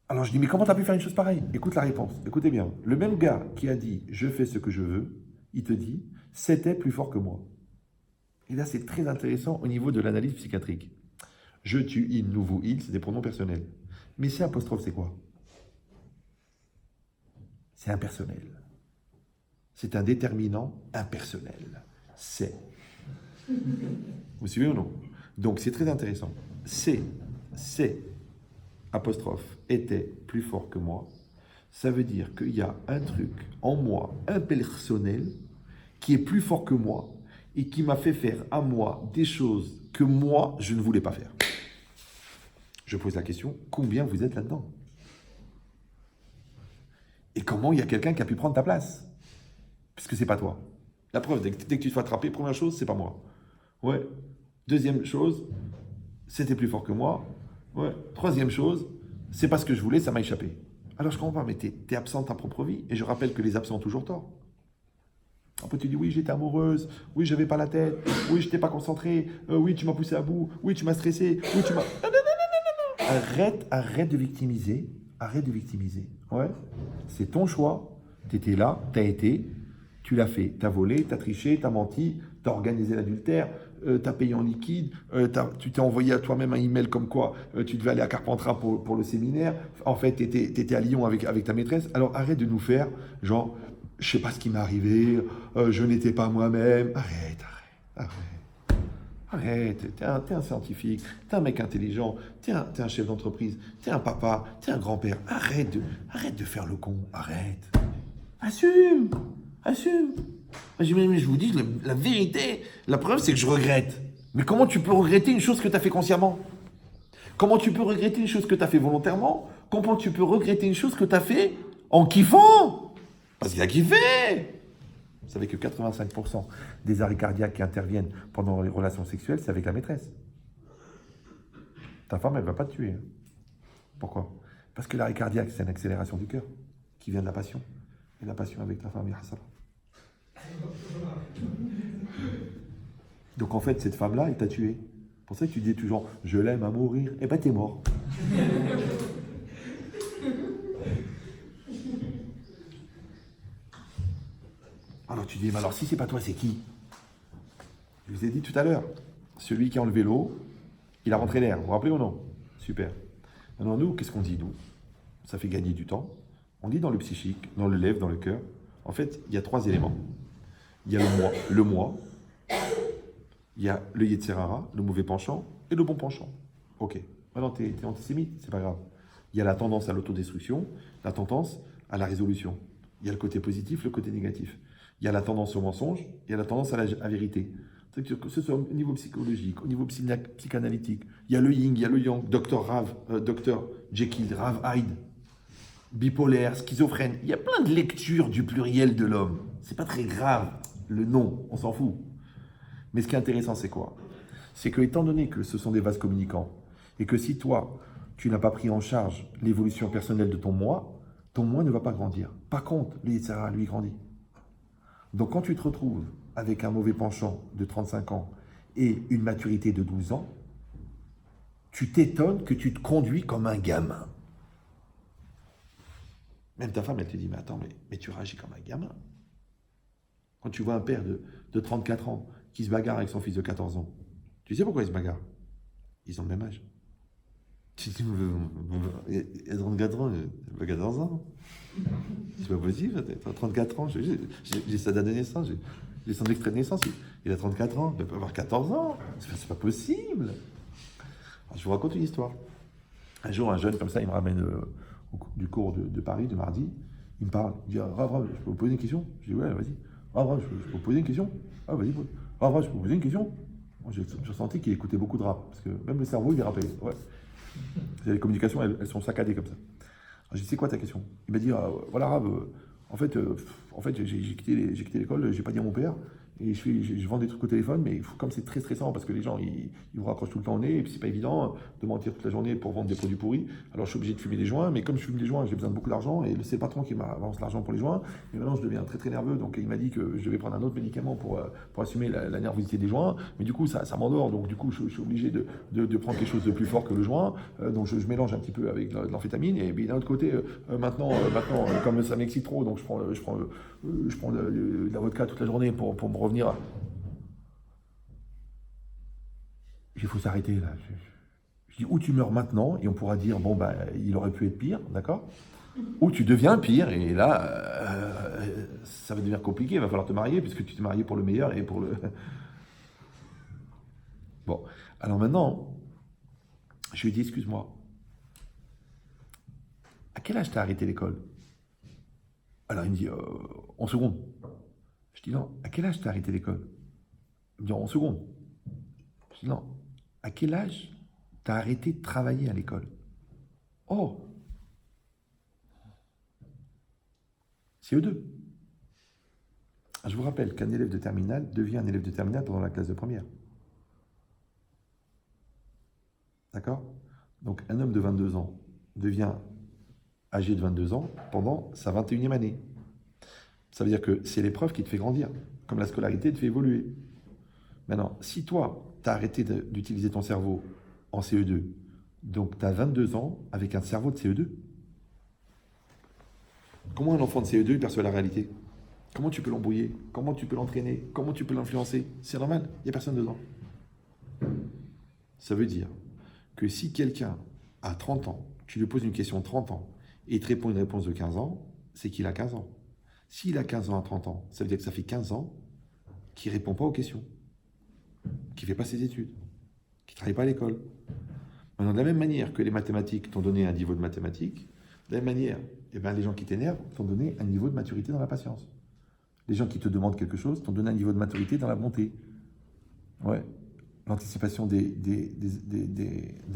Alors je dis, mais comment tu as pu faire une chose pareille? Écoute la réponse. Écoutez bien. Le même gars qui a dit, je fais ce que je veux, il te dit, c'était plus fort que moi. Et là, c'est très intéressant au niveau de l'analyse psychiatrique. Je, tu, il, nous, vous, il, c'est des pronoms personnels. Mais c'est apostrophe, c'est quoi? C'est impersonnel. C'est un déterminant impersonnel. C'est. Vous suivez ou non? Donc c'est très intéressant. C'est apostrophe était plus fort que moi. Ça veut dire qu'il y a un truc en moi, impersonnel, qui est plus fort que moi et qui m'a fait faire à moi des choses que moi, je ne voulais pas faire. Je pose la question, combien vous êtes là-dedans? Et comment il y a quelqu'un qui a pu prendre ta place? Puisque c'est pas toi. La preuve, dès que tu te fais attraper, première chose, c'est pas moi. Ouais. Deuxième chose, c'était plus fort que moi. Ouais. Troisième chose, c'est pas ce que je voulais, ça m'a échappé. Alors je comprends pas, mais t'es absent de ta propre vie. Et je rappelle que les absents ont toujours tort. Après tu dis, oui, j'étais amoureuse, oui, j'avais pas la tête, oui, j'étais pas concentré, oui, tu m'as poussé à bout, oui, tu m'as stressé, oui, tu m'as... Arrête de victimiser. Arrête de victimiser. Ouais. C'est ton choix. Tu étais là, tu as été, tu l'as fait. Tu as volé, tu as triché, tu as menti, tu as organisé l'adultère, tu as payé en liquide, tu t'es envoyé à toi-même un email comme quoi tu devais aller à Carpentras pour le séminaire. En fait, tu étais à Lyon avec ta maîtresse. Alors arrête de nous faire genre, je sais pas ce qui m'est arrivé, je n'étais pas moi-même. Arrête, t'es un scientifique, t'es un mec intelligent, t'es un chef d'entreprise, t'es un papa, t'es un grand-père. Arrête de faire le con, arrête. Assume. Je vous dis la vérité, la preuve c'est que je regrette. Mais comment tu peux regretter une chose que t'as fait consciemment? Comment tu peux regretter une chose que t'as fait volontairement? Comment tu peux regretter une chose que t'as fait en kiffant? Parce qu'il a kiffé. Vous savez que 85% des arrêts cardiaques qui interviennent pendant les relations sexuelles, c'est avec la maîtresse. Ta femme, elle ne va pas te tuer. Hein. Pourquoi? Parce que l'arrêt cardiaque, c'est une accélération du cœur qui vient de la passion. Et la passion avec ta femme, il y a ça. Donc en fait, cette femme-là, elle t'a tué. C'est pour ça que tu dis toujours, je l'aime à mourir. Eh ben, t'es mort. Alors tu dis, mais alors si c'est pas toi, c'est qui? Je vous ai dit tout à l'heure, celui qui a enlevé l'eau, il a rentré l'air. Vous vous rappelez ou non? Super. Maintenant, nous, qu'est-ce qu'on dit, nous? Ça fait gagner du temps. On dit dans le psychique, dans le lève, dans le cœur. En fait, il y a 3 éléments. Il y a le moi, il y a le Yetzirara, le mauvais penchant, et le bon penchant. Ok. Maintenant, t'es antisémite, c'est pas grave. Il y a la tendance à l'autodestruction, la tendance à la résolution. Il y a le côté positif, le côté négatif. Il y a la tendance au mensonge, il y a la tendance à la vérité. Que ce soit au niveau psychologique, au niveau psychanalytique, il y a le yin, il y a le yang, Dr Rav, Dr Jekyll, Rav Hyde, bipolaire, schizophrène. Il y a plein de lectures du pluriel de l'homme. C'est pas très grave, le nom, on s'en fout. Mais ce qui est intéressant, c'est quoi? C'est que, étant donné que ce sont des vases communicants, et que si toi, tu n'as pas pris en charge l'évolution personnelle de ton moi ne va pas grandir. Par contre, le Yetzirah, lui, grandit. Donc quand tu te retrouves avec un mauvais penchant de 35 ans et une maturité de 12 ans, tu t'étonnes que tu te conduis comme un gamin. Même ta femme, elle te dit, mais attends, mais tu réagis comme un gamin. Quand tu vois un père de 34 ans qui se bagarre avec son fils de 14 ans, tu sais pourquoi il se bagarre? Ils ont le même âge. Tu dis, il y a 34 ans, il a 14 ans. C'est pas possible, t'as 34 ans, j'ai sa date de naissance, j'ai son extrait de naissance, il a 34 ans, il peut avoir 14 ans, c'est pas possible. Alors, je vous raconte une histoire. Un jour, un jeune comme ça, il me ramène du cours de Paris, de mardi, il me parle, il dit, Rav, je peux vous poser une question? Je dis, ouais, vas-y. Rav, je peux vous poser une question? Ah, vas-y, Rav, je peux vous poser une question? Moi, j'ai senti qu'il écoutait beaucoup de rap, parce que même le cerveau, il est rappelé. Ouais. Les communications, elles sont saccadées comme ça. Alors, j'ai dit, c'est quoi ta question? Il m'a dit, voilà Rav, en fait j'ai quitté l'école, j'ai pas dit à mon père, et je vends des trucs au téléphone, mais comme c'est très stressant, parce que les gens, ils vous raccrochent tout le temps au nez, et puis c'est pas évident de mentir toute la journée pour vendre des produits pourris, alors je suis obligé de fumer des joints, mais comme je fume des joints, j'ai besoin de beaucoup d'argent, et c'est le patron qui m'avance l'argent pour les joints, et maintenant je deviens très très nerveux, donc il m'a dit que je devais prendre un autre médicament pour assumer la nervosité des joints, mais du coup ça m'endort, donc du coup je suis obligé de prendre quelque chose de plus fort que le joint, donc je mélange un petit peu avec de l'amphétamine, et puis d'un autre côté, maintenant comme ça m'excite trop, donc je prends de la vodka toute la journée pour me revenir. Il faut s'arrêter là. Je dis, ou tu meurs maintenant et on pourra dire, bon, bah, il aurait pu être pire, d'accord? Ou tu deviens pire et là, ça va devenir compliqué, il va falloir te marier puisque tu t'es marié pour le meilleur et pour le... Bon, Alors maintenant, je lui dis, excuse-moi, à quel âge t'as arrêté l'école? Alors il me dit, en seconde. Je dis, non, à quel âge t'as arrêté l'école? Il me dit, en seconde. Je dis, non, à quel âge t'as arrêté de travailler à l'école? Oh, CE2. Je vous rappelle qu'un élève de terminale devient un élève de terminale pendant la classe de première. D'accord? Donc un homme de 22 ans devient âgé de 22 ans pendant sa 21e année. Ça veut dire que c'est l'épreuve qui te fait grandir, comme la scolarité te fait évoluer. Maintenant, si toi, tu as arrêté d'utiliser ton cerveau en CE2, donc tu as 22 ans avec un cerveau de CE2, comment un enfant de CE2 il perçoit la réalité? Comment tu peux l'embrouiller? Comment tu peux l'entraîner? Comment tu peux l'influencer? C'est normal, il n'y a personne dedans. Ça veut dire que si quelqu'un a 30 ans, tu lui poses une question de 30 ans et il te répond une réponse de 15 ans, c'est qu'il a 15 ans. S'il a 15 ans à 30 ans, ça veut dire que ça fait 15 ans qu'il ne répond pas aux questions, qu'il ne fait pas ses études, qu'il ne travaille pas à l'école. Maintenant, de la même manière que les mathématiques t'ont donné un niveau de mathématiques, de la même manière, les gens qui t'énervent t'ont donné un niveau de maturité dans la patience. Les gens qui te demandent quelque chose t'ont donné un niveau de maturité dans la bonté. Ouais. L'anticipation de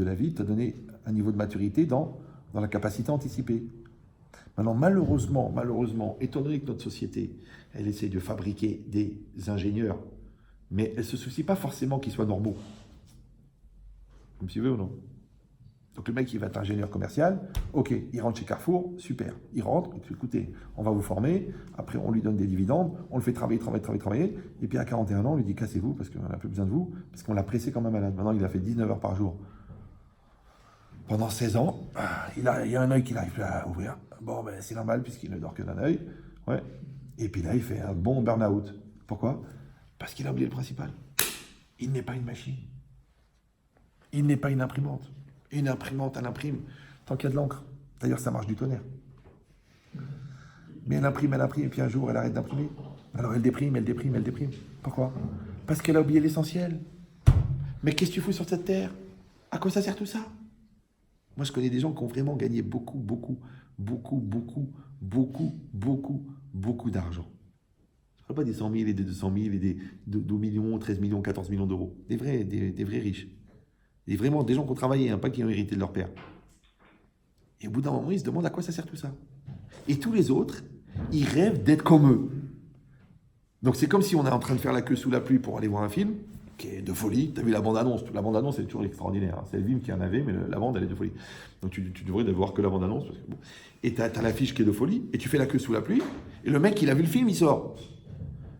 la vie t'a donné un niveau de maturité dans la capacité à anticiper. Maintenant, malheureusement, étant donné que notre société, elle essaie de fabriquer des ingénieurs, mais elle ne se soucie pas forcément qu'ils soient normaux. Vous me suivez ou non? Donc le mec, il va être ingénieur commercial, ok, il rentre chez Carrefour, super. Il rentre, écoutez, on va vous former, après on lui donne des dividendes, on le fait travailler, et puis à 41 ans, on lui dit cassez-vous parce qu'on n'a plus besoin de vous, parce qu'on l'a pressé comme un malade. Maintenant, il a fait 19 heures par jour. Pendant 16 ans, il y a un œil qu'il n'arrive plus à ouvrir. Bon, ben c'est normal puisqu'il ne dort que d'un œil. Ouais. Et puis là, il fait un bon burn-out. Pourquoi? Parce qu'il a oublié le principal. Il n'est pas une machine. Il n'est pas une imprimante. Une imprimante, elle imprime tant qu'il y a de l'encre. D'ailleurs, ça marche du tonnerre. Mais elle imprime, et puis un jour, elle arrête d'imprimer. Alors elle déprime. Pourquoi? Parce qu'elle a oublié l'essentiel. Mais qu'est-ce que tu fous sur cette terre? À quoi ça sert tout ça? Moi, je connais des gens qui ont vraiment gagné beaucoup d'argent. Je ne parle pas des 100 000 et des 200 000 et des 2 millions, 13 millions, 14 millions d'euros. Des vrais riches. Et vraiment, des gens qui ont travaillé, pas qui ont hérité de leur père. Et au bout d'un moment, ils se demandent à quoi ça sert tout ça. Et tous les autres, ils rêvent d'être comme eux. Donc c'est comme si on est en train de faire la queue sous la pluie pour aller voir un film, qui est de folie. Tu as vu la bande-annonce? La bande-annonce, elle est toujours extraordinaire. C'est le film qui en avait, mais la bande, elle est de folie. Donc tu devrais ne voir que la bande-annonce. Parce que, bon. Et tu as l'affiche qui est de folie, et tu fais la queue sous la pluie, et le mec, il a vu le film, il sort.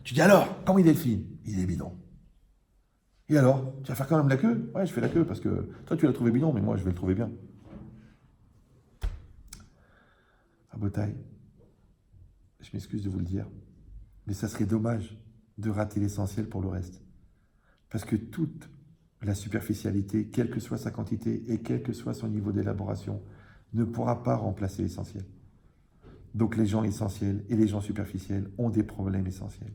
Tu dis alors, comment il est le film? Il est bidon. Et alors, tu vas faire quand même la queue? Ouais, je fais la queue parce que toi, tu l'as trouvé bidon, mais moi, je vais le trouver bien. À Botaille, je m'excuse de vous le dire, mais ça serait dommage de rater l'essentiel pour le reste. Parce que toute la superficialité, quelle que soit sa quantité et quel que soit son niveau d'élaboration, ne pourra pas remplacer l'essentiel. Donc les gens essentiels et les gens superficiels ont des problèmes essentiels.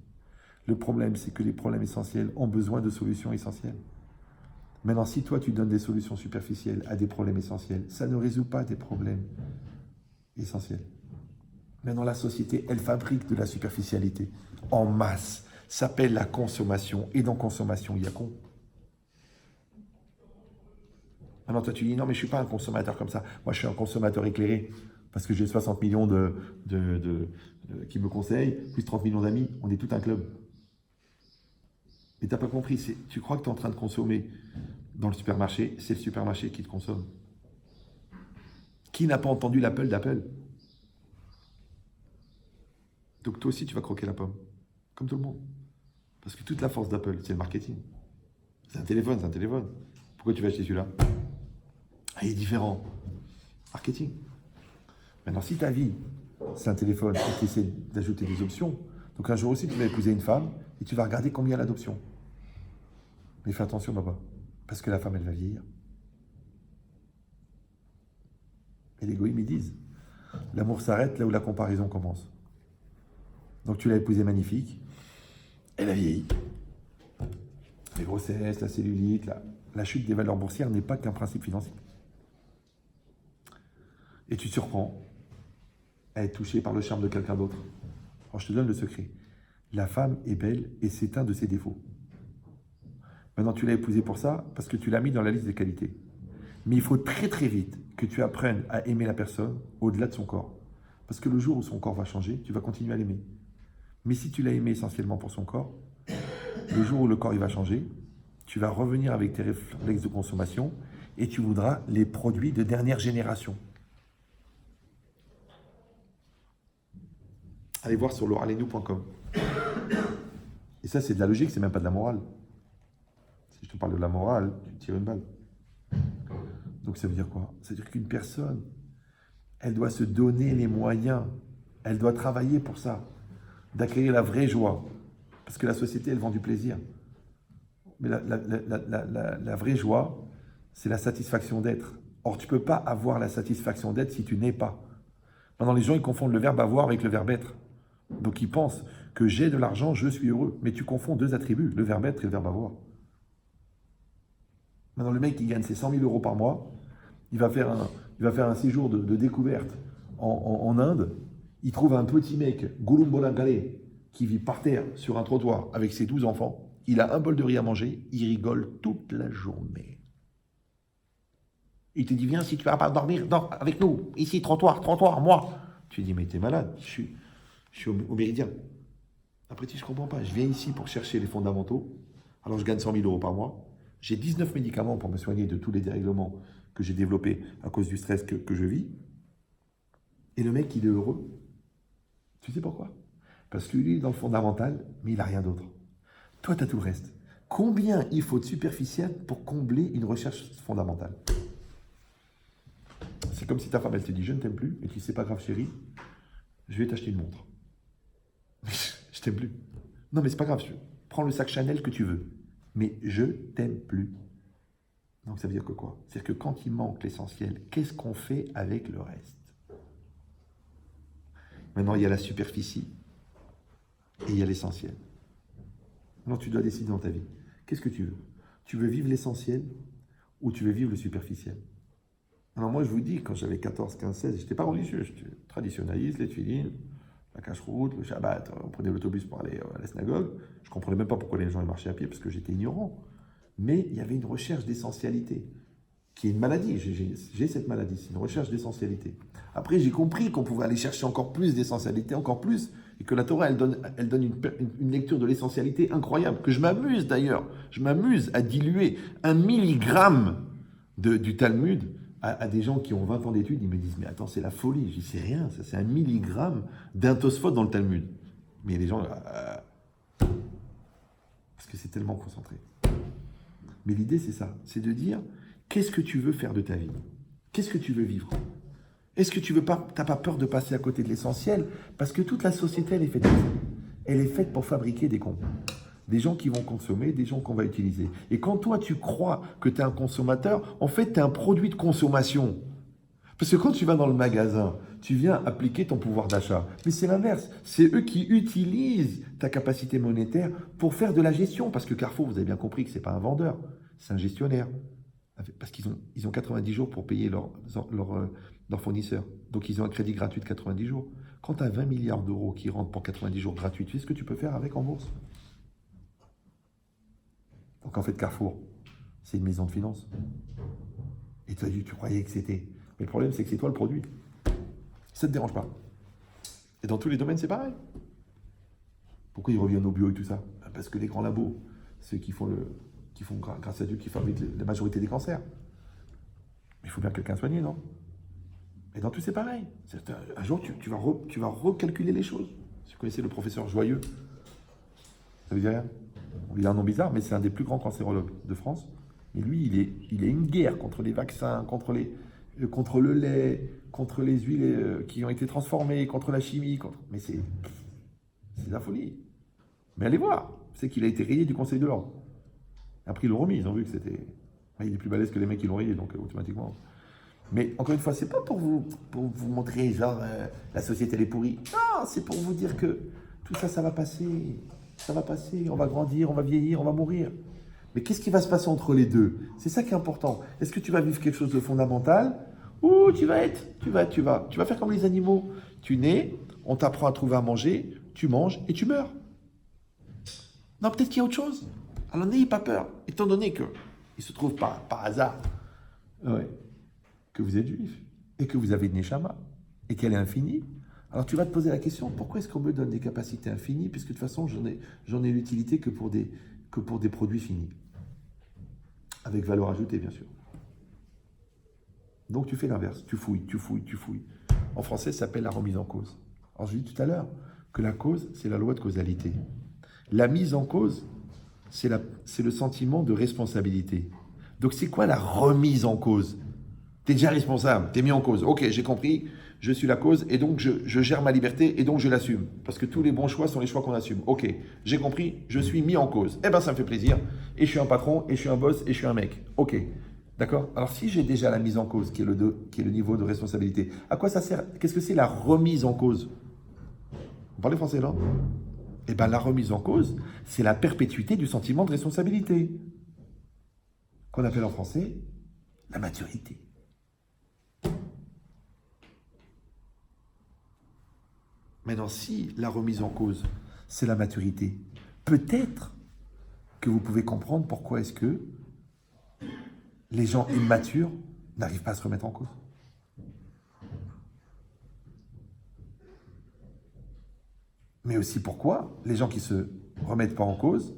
Le problème, c'est que les problèmes essentiels ont besoin de solutions essentielles. Maintenant, si toi, tu donnes des solutions superficielles à des problèmes essentiels, ça ne résout pas des problèmes essentiels. Maintenant, la société, elle fabrique de la superficialité en masse. Ça s'appelle la consommation. Et dans consommation, il y a con. Maintenant, toi, tu dis, non, mais je ne suis pas un consommateur comme ça. Moi, je suis un consommateur éclairé. Parce que j'ai 60 millions qui me conseillent, plus 30 millions d'amis. On est tout un club. Mais tu n'as pas compris, tu crois que tu es en train de consommer dans le supermarché, c'est le supermarché qui te consomme. Qui n'a pas entendu l'appel d'Apple? Donc toi aussi, tu vas croquer la pomme, comme tout le monde. Parce que toute la force d'Apple, c'est le marketing. C'est un téléphone. Pourquoi tu vas acheter celui-là? Il est différent. Marketing. Maintenant, si ta vie, c'est un téléphone et tu essaies d'ajouter des options, donc un jour aussi, tu vas épouser une femme et tu vas regarder combien elle a d'options. Mais fais attention, papa, parce que la femme, elle va vieillir. Et les goïms, ils disent, l'amour s'arrête là où la comparaison commence. Donc tu l'as épousée magnifique, elle a vieilli. Les grossesses, la cellulite, la chute des valeurs boursières n'est pas qu'un principe financier. Et tu te surprends à être touché par le charme de quelqu'un d'autre. Alors je te donne le secret. La femme est belle et c'est un de ses défauts. Maintenant, tu l'as épousée pour ça parce que tu l'as mis dans la liste des qualités. Mais il faut très très vite que tu apprennes à aimer la personne au-delà de son corps. Parce que le jour où son corps va changer, tu vas continuer à l'aimer. Mais si tu l'as aimé essentiellement pour son corps, le jour où le corps il va changer, tu vas revenir avec tes réflexes de consommation et tu voudras les produits de dernière génération. Allez voir sur lauralenou.com. Et ça, c'est de la logique, c'est même pas de la morale. Si je te parle de la morale, tu tires une balle. Donc ça veut dire quoi? Ça veut dire qu'une personne, elle doit se donner les moyens, elle doit travailler pour ça, d'acquérir la vraie joie. Parce que la société, elle vend du plaisir. Mais la vraie joie, c'est la satisfaction d'être. Or, tu ne peux pas avoir la satisfaction d'être si tu n'es pas. Maintenant, les gens, ils confondent le verbe avoir avec le verbe être. Donc, ils pensent que j'ai de l'argent, je suis heureux. Mais tu confonds deux attributs, le verbe être et le verbe avoir. Maintenant, le mec qui gagne ses 100 000 euros par mois, il va faire un séjour de découverte en Inde. Il trouve un petit mec, Gulum Bolangale, qui vit par terre sur un trottoir avec ses 12 enfants. Il a un bol de riz à manger, il rigole toute la journée. Il te dit, viens, si tu vas pas dormir, dors avec nous. Ici, trottoir, moi. Tu dis, mais t'es malade, je suis au méridien. Après, tu dis, je comprends pas, je viens ici pour chercher les fondamentaux. Alors, je gagne 100 000 euros par mois. J'ai 19 médicaments pour me soigner de tous les dérèglements que j'ai développés à cause du stress que je vis. Et le mec, il est heureux. Tu sais pourquoi? Parce qu'il est dans le fondamental, mais il n'a rien d'autre. Toi, tu as tout le reste. Combien il faut de superficiel pour combler une recherche fondamentale? C'est comme si ta femme, elle te dit, je ne t'aime plus, et tu dis, c'est pas grave chérie, je vais t'acheter une montre. Je t'aime plus. Non, mais c'est pas grave, prends le sac Chanel que tu veux, mais je t'aime plus. Donc ça veut dire que quoi? C'est-à-dire que quand il manque l'essentiel, qu'est-ce qu'on fait avec le reste? Maintenant, il y a la superficie et il y a l'essentiel. Alors tu dois décider dans ta vie. Qu'est-ce que tu veux? Tu veux vivre l'essentiel ou tu veux vivre le superficiel? Alors moi, je vous dis, quand j'avais 14, 15, 16, je n'étais pas religieux, j'étais traditionnaliste, les tefilines, la cache-route, le Shabbat, on prenait l'autobus pour aller à la synagogue. Je ne comprenais même pas pourquoi les gens marchaient à pied, parce que j'étais ignorant. Mais il y avait une recherche d'essentialité, qui est une maladie. J'ai cette maladie, c'est une recherche d'essentialité. Après, j'ai compris qu'on pouvait aller chercher encore plus d'essentialité, encore plus, et que la Torah, elle donne une lecture de l'essentialité incroyable, que je m'amuse d'ailleurs. Je m'amuse à diluer 1 milligramme du Talmud à des gens qui ont 20 ans d'études. Ils me disent, mais attends, c'est la folie. Je dis, c'est rien, ça, c'est 1 milligramme d'un Tosfot dans le Talmud. Mais les gens, parce que c'est tellement concentré. Mais l'idée, c'est ça, c'est de dire, qu'est-ce que tu veux faire de ta vie? Qu'est-ce que tu veux vivre? Est-ce que tu n'as pas peur de passer à côté de l'essentiel? Parce que toute la société, elle est faite pour ça. Elle est faite pour fabriquer des cons. Des gens qui vont consommer, des gens qu'on va utiliser. Et quand toi, tu crois que tu es un consommateur, en fait, tu es un produit de consommation. Parce que quand tu vas dans le magasin, tu viens appliquer ton pouvoir d'achat. Mais c'est l'inverse. C'est eux qui utilisent ta capacité monétaire pour faire de la gestion. Parce que Carrefour, vous avez bien compris que ce n'est pas un vendeur, c'est un gestionnaire. Parce qu'ils ont 90 jours pour payer leurs fournisseurs. Donc, ils ont un crédit gratuit de 90 jours. Quand tu as 20 milliards d'euros qui rentrent pour 90 jours gratuits, tu sais ce que tu peux faire avec en bourse? Donc, en fait, Carrefour, c'est une maison de finances. Et tu croyais que c'était... Mais le problème, c'est que c'est toi le produit. Ça ne te dérange pas. Et dans tous les domaines, c'est pareil. Pourquoi ils reviennent au bio et tout ça? Parce que les grands labos, ceux qui font, grâce à Dieu, qui fabriquent la majorité des cancers. Mais il faut bien quelqu'un soigner, non? Et dans tout, c'est pareil. Un jour, tu vas recalculer les choses. Si vous connaissez le professeur Joyeux, ça veut dire rien? Il a un nom bizarre, mais c'est un des plus grands cancérologues de France. Et lui, il est une guerre contre les vaccins, contre le lait, contre les huiles qui ont été transformées, contre la chimie. Mais c'est de la folie. Mais allez voir, c'est qu'il a été rayé du Conseil de l'Ordre. Après, ils l'ont remis, ils ont vu que c'était... Il est plus balèze que les mecs qui l'ont rayé, donc automatiquement... Mais encore une fois, c'est pas pour vous montrer, genre, la société, elle est pourrie. Non, c'est pour vous dire que tout ça, ça va passer. Ça va passer, on va grandir, on va vieillir, on va mourir. Mais qu'est-ce qui va se passer entre les deux? C'est ça qui est important. Est-ce que tu vas vivre quelque chose de fondamental ou tu vas faire comme les animaux. Tu nais, on t'apprend à trouver à manger, tu manges et tu meurs. Non, peut-être qu'il y a autre chose. Alors n'ayez pas peur, étant donné que il se trouve par hasard que vous êtes juif et que vous avez une neshama et qu'elle est infinie. Alors tu vas te poser la question, pourquoi est-ce qu'on me donne des capacités infinies puisque de toute façon j'en ai l'utilité que pour des produits finis. Avec valeur ajoutée bien sûr. Donc tu fais l'inverse, tu fouilles. En français, ça s'appelle la remise en cause. Alors je dis tout à l'heure que la cause, c'est la loi de causalité. La mise en cause, c'est le sentiment de responsabilité. Donc c'est quoi la remise en cause? Tu es déjà responsable, tu es mis en cause. Ok, j'ai compris, je suis la cause et donc je gère ma liberté et donc je l'assume. Parce que tous les bons choix sont les choix qu'on assume. Ok, j'ai compris, je suis mis en cause. Eh bien ça me fait plaisir. Et je suis un patron, et je suis un boss, et je suis un mec. Ok, d'accord? Alors si j'ai déjà la mise en cause, qui est le niveau de responsabilité, à quoi ça sert? Qu'est-ce que c'est la remise en cause? Vous parlez français là? Eh bien la remise en cause, c'est la perpétuité du sentiment de responsabilité. Qu'on appelle en français la maturité. Maintenant, si la remise en cause, c'est la maturité, peut-être que vous pouvez comprendre pourquoi est-ce que les gens immatures n'arrivent pas à se remettre en cause. Mais aussi pourquoi les gens qui ne se remettent pas en cause,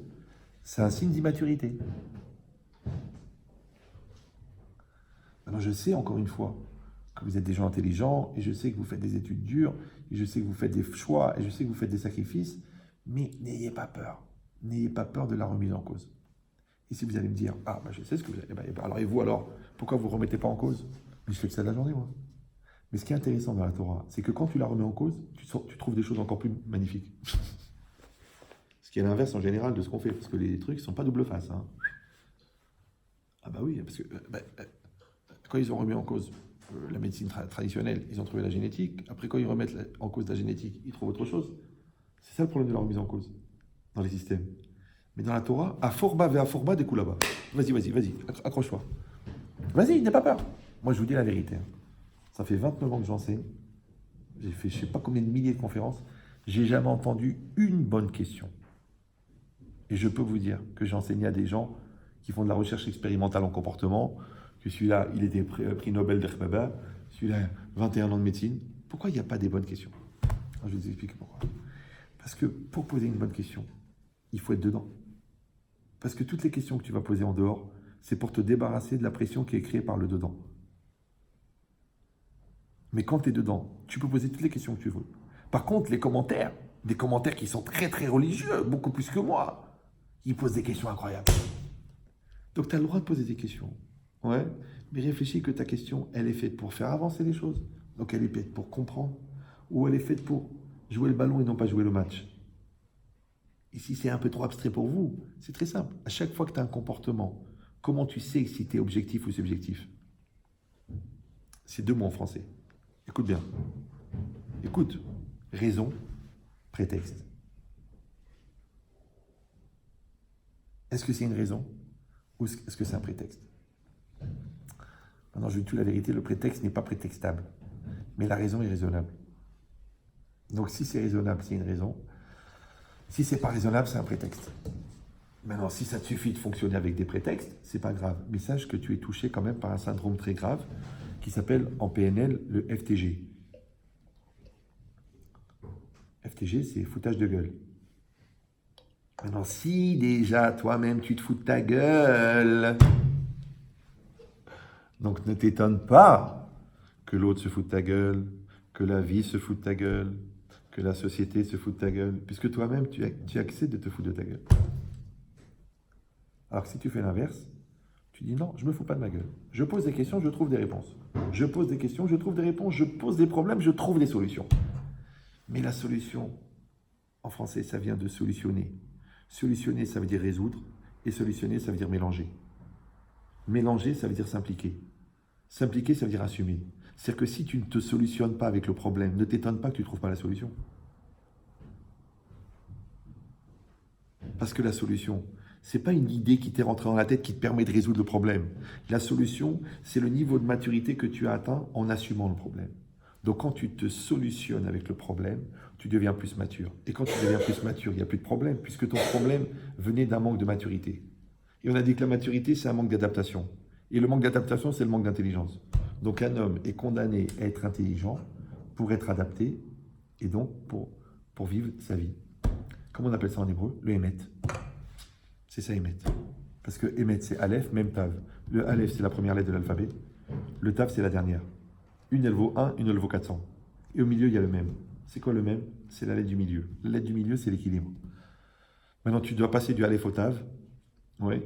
c'est un signe d'immaturité. Maintenant, je sais, encore une fois, que vous êtes des gens intelligents, et je sais que vous faites des études dures, et je sais que vous faites des choix, et je sais que vous faites des sacrifices, mais n'ayez pas peur. N'ayez pas peur de la remise en cause. Et si vous allez me dire, ah, je sais ce que vous allez... alors, et vous alors, pourquoi vous ne remettez pas en cause? Mais je fais que ça de la journée, moi. Mais ce qui est intéressant dans la Torah, c'est que quand tu la remets en cause, tu trouves des choses encore plus magnifiques. Ce qui est l'inverse en général de ce qu'on fait, parce que les trucs ne sont pas double face. Hein. Ah bah oui, parce que quand ils ont remis en cause la médecine traditionnelle, ils ont trouvé la génétique. Après, quand ils remettent en cause la génétique, ils trouvent autre chose. C'est ça le problème de la remise en cause dans les systèmes. Mais dans la Torah, à forba ve à forba des coups là-bas. Vas-y, accroche-toi. Vas-y, n'aie pas peur. Moi, je vous dis la vérité. Hein. Ça fait 29 ans que j'enseigne. J'ai fait je ne sais pas combien de milliers de conférences. J'ai jamais entendu une bonne question. Et je peux vous dire que j'ai enseigné à des gens qui font de la recherche expérimentale en comportement, que celui-là, il était prix Nobel d'Erbaba, celui-là, 21 ans de médecine. Pourquoi il n'y a pas des bonnes questions? Alors, je vais vous expliquer pourquoi. Parce que pour poser une bonne question, il faut être dedans. Parce que toutes les questions que tu vas poser en dehors, c'est pour te débarrasser de la pression qui est créée par le dedans. Mais quand tu es dedans, tu peux poser toutes les questions que tu veux. Par contre, les commentaires, des commentaires qui sont très très religieux, beaucoup plus que moi, ils posent des questions incroyables. Donc tu as le droit de poser des questions. Ouais, mais réfléchis que ta question, elle est faite pour faire avancer les choses. Donc elle est faite pour comprendre. Ou elle est faite pour jouer le ballon et non pas jouer le match. Et si c'est un peu trop abstrait pour vous, c'est très simple. À chaque fois que tu as un comportement, comment tu sais si tu es objectif ou subjectif? C'est deux mots en français. Écoute bien. Écoute. Raison, prétexte. Est-ce que c'est une raison ou est-ce que c'est un prétexte? Maintenant, je dis tout la vérité, le prétexte n'est pas prétextable. Mais la raison est raisonnable. Donc si c'est raisonnable, c'est une raison. Si c'est pas raisonnable, c'est un prétexte. Maintenant, si ça te suffit de fonctionner avec des prétextes, c'est pas grave. Mais sache que tu es touché quand même par un syndrome très grave qui s'appelle en PNL le FTG. FTG, c'est foutage de gueule. Maintenant, si déjà toi-même tu te fous de ta gueule, donc ne t'étonne pas que l'autre se fout de ta gueule, que la vie se fout de ta gueule, que la société se fout de ta gueule, puisque toi-même tu acceptes de te foutre de ta gueule. Alors que si tu fais l'inverse, tu dis non, je me fous pas de ma gueule. Je pose des questions, je trouve des réponses. Je pose des questions, je trouve des réponses, je pose des problèmes, je trouve des solutions. Mais la solution, en français, ça vient de solutionner. Solutionner, ça veut dire résoudre, et solutionner, ça veut dire mélanger. Mélanger, ça veut dire s'impliquer. S'impliquer, ça veut dire assumer. C'est-à-dire que si tu ne te solutionnes pas avec le problème, ne t'étonne pas que tu ne trouves pas la solution. Parce que la solution, C'est pas une idée qui t'est rentrée dans la tête qui te permet de résoudre le problème. La solution, c'est le niveau de maturité que tu as atteint en assumant le problème. Donc quand tu te solutionnes avec le problème, tu deviens plus mature. Et quand tu deviens plus mature, il n'y a plus de problème, puisque ton problème venait d'un manque de maturité. Et on a dit que la maturité, c'est un manque d'adaptation. Et le manque d'adaptation, c'est le manque d'intelligence. Donc un homme est condamné à être intelligent pour être adapté et donc pour vivre sa vie. Comment on appelle ça en hébreu? Le Emet. C'est ça, Emet. Parce que Emet, c'est Aleph, même Tav. Le Aleph, c'est la première lettre de l'alphabet. Le Tav, c'est la dernière. Une, elle vaut 1, une, elle vaut 400. Et au milieu, il y a le même. C'est quoi le même? C'est la lettre du milieu. La lettre du milieu, c'est l'équilibre. Maintenant, tu dois passer du Aleph au Tav. Oui.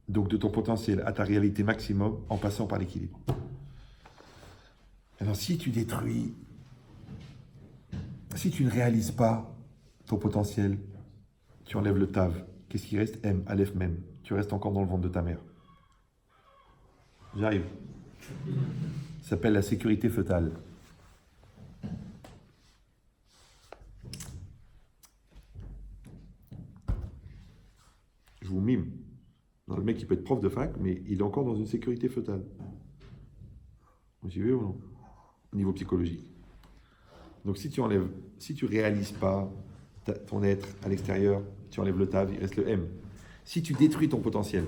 Donc, de ton potentiel à ta réalité maximum en passant par l'équilibre. Alors, si tu détruis, si tu ne réalises pas ton potentiel, tu enlèves le Tav. Qu'est-ce qui reste? M, Aleph même. Tu restes encore dans le ventre de ta mère. J'arrive. Ça s'appelle la sécurité fœtale. Je vous mime. Non, le mec, il peut être prof de fac, mais il est encore dans une sécurité fœtale. Vous suivez ou non? Au niveau psychologique. Donc si tu enlèves, si tu réalises pas ton être à l'extérieur, tu enlèves le tav, il reste le M. Si tu détruis ton potentiel,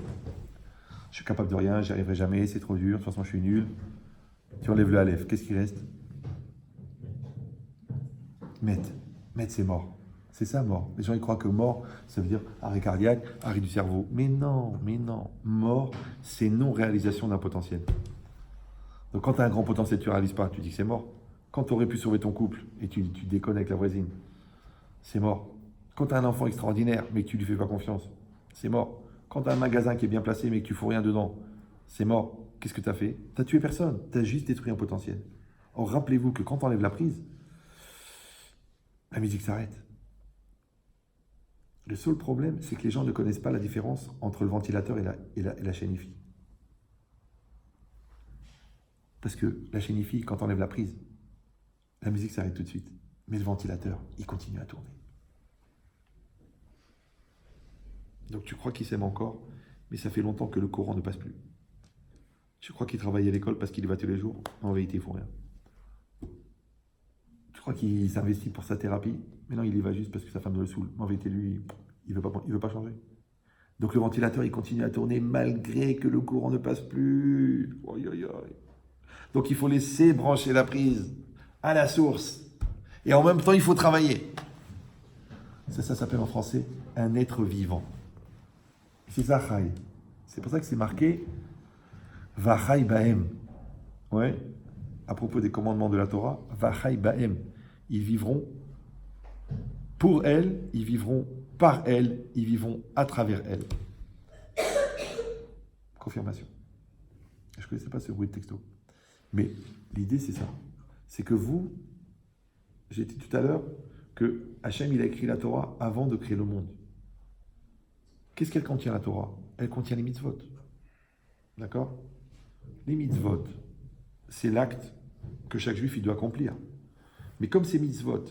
je suis capable de rien, j'y arriverai jamais, c'est trop dur, de toute façon je suis nul, tu enlèves le Aleph, qu'est-ce qui reste? Met. Met, c'est mort. C'est ça, mort. Les gens, ils croient que mort, ça veut dire arrêt cardiaque, arrêt du cerveau. Mais non, mais non. Mort, c'est non-réalisation d'un potentiel. Donc quand tu as un grand potentiel, tu ne réalises pas, tu dis que c'est mort. Quand tu aurais pu sauver ton couple et tu déconnes avec la voisine, c'est mort. Quand tu as un enfant extraordinaire, mais que tu ne lui fais pas confiance, c'est mort. Quand tu as un magasin qui est bien placé, mais que tu ne fous rien dedans, c'est mort. Qu'est-ce que tu as fait? Tu n'as tué personne, tu as juste détruit un potentiel. Or, rappelez-vous que quand on enlève la prise, la musique s'arrête. Le seul problème, c'est que les gens ne connaissent pas la différence entre le ventilateur et la chaîne IFI. Parce que la chaîne IFI, quand on enlève la prise, la musique s'arrête tout de suite. Mais le ventilateur, il continue à tourner. Donc tu crois qu'il s'aime encore, mais ça fait longtemps que le courant ne passe plus. Tu crois qu'il travaille à l'école parce qu'il y va tous les jours, en vérité, il ne faut rien. Tu crois qu'il s'investit pour sa thérapie, mais non, il y va juste parce que sa femme le saoule. En vérité, lui, il veut pas changer. Donc le ventilateur, il continue à tourner malgré que le courant ne passe plus. Oi, oi, oi. Donc il faut laisser brancher la prise à la source. Et en même temps, il faut travailler. Ça s'appelle en français un être vivant. C'est ça, Chai. C'est pour ça que c'est marqué Vachai Bahem. Ouais. À propos des commandements de la Torah, Vachai Bahem. Ils vivront pour elle, ils vivront par elle, ils vivront à travers elle. Confirmation. Je ne connaissais pas ce bruit de texto. Mais l'idée, c'est ça. C'est que vous, j'ai dit tout à l'heure que Hachem, il a écrit la Torah avant de créer le monde. Qu'est-ce qu'elle contient, la Torah? Elle contient les mitzvot. D'accord? Les mitzvot, c'est l'acte que chaque juif il doit accomplir. Mais comme ces mitzvot,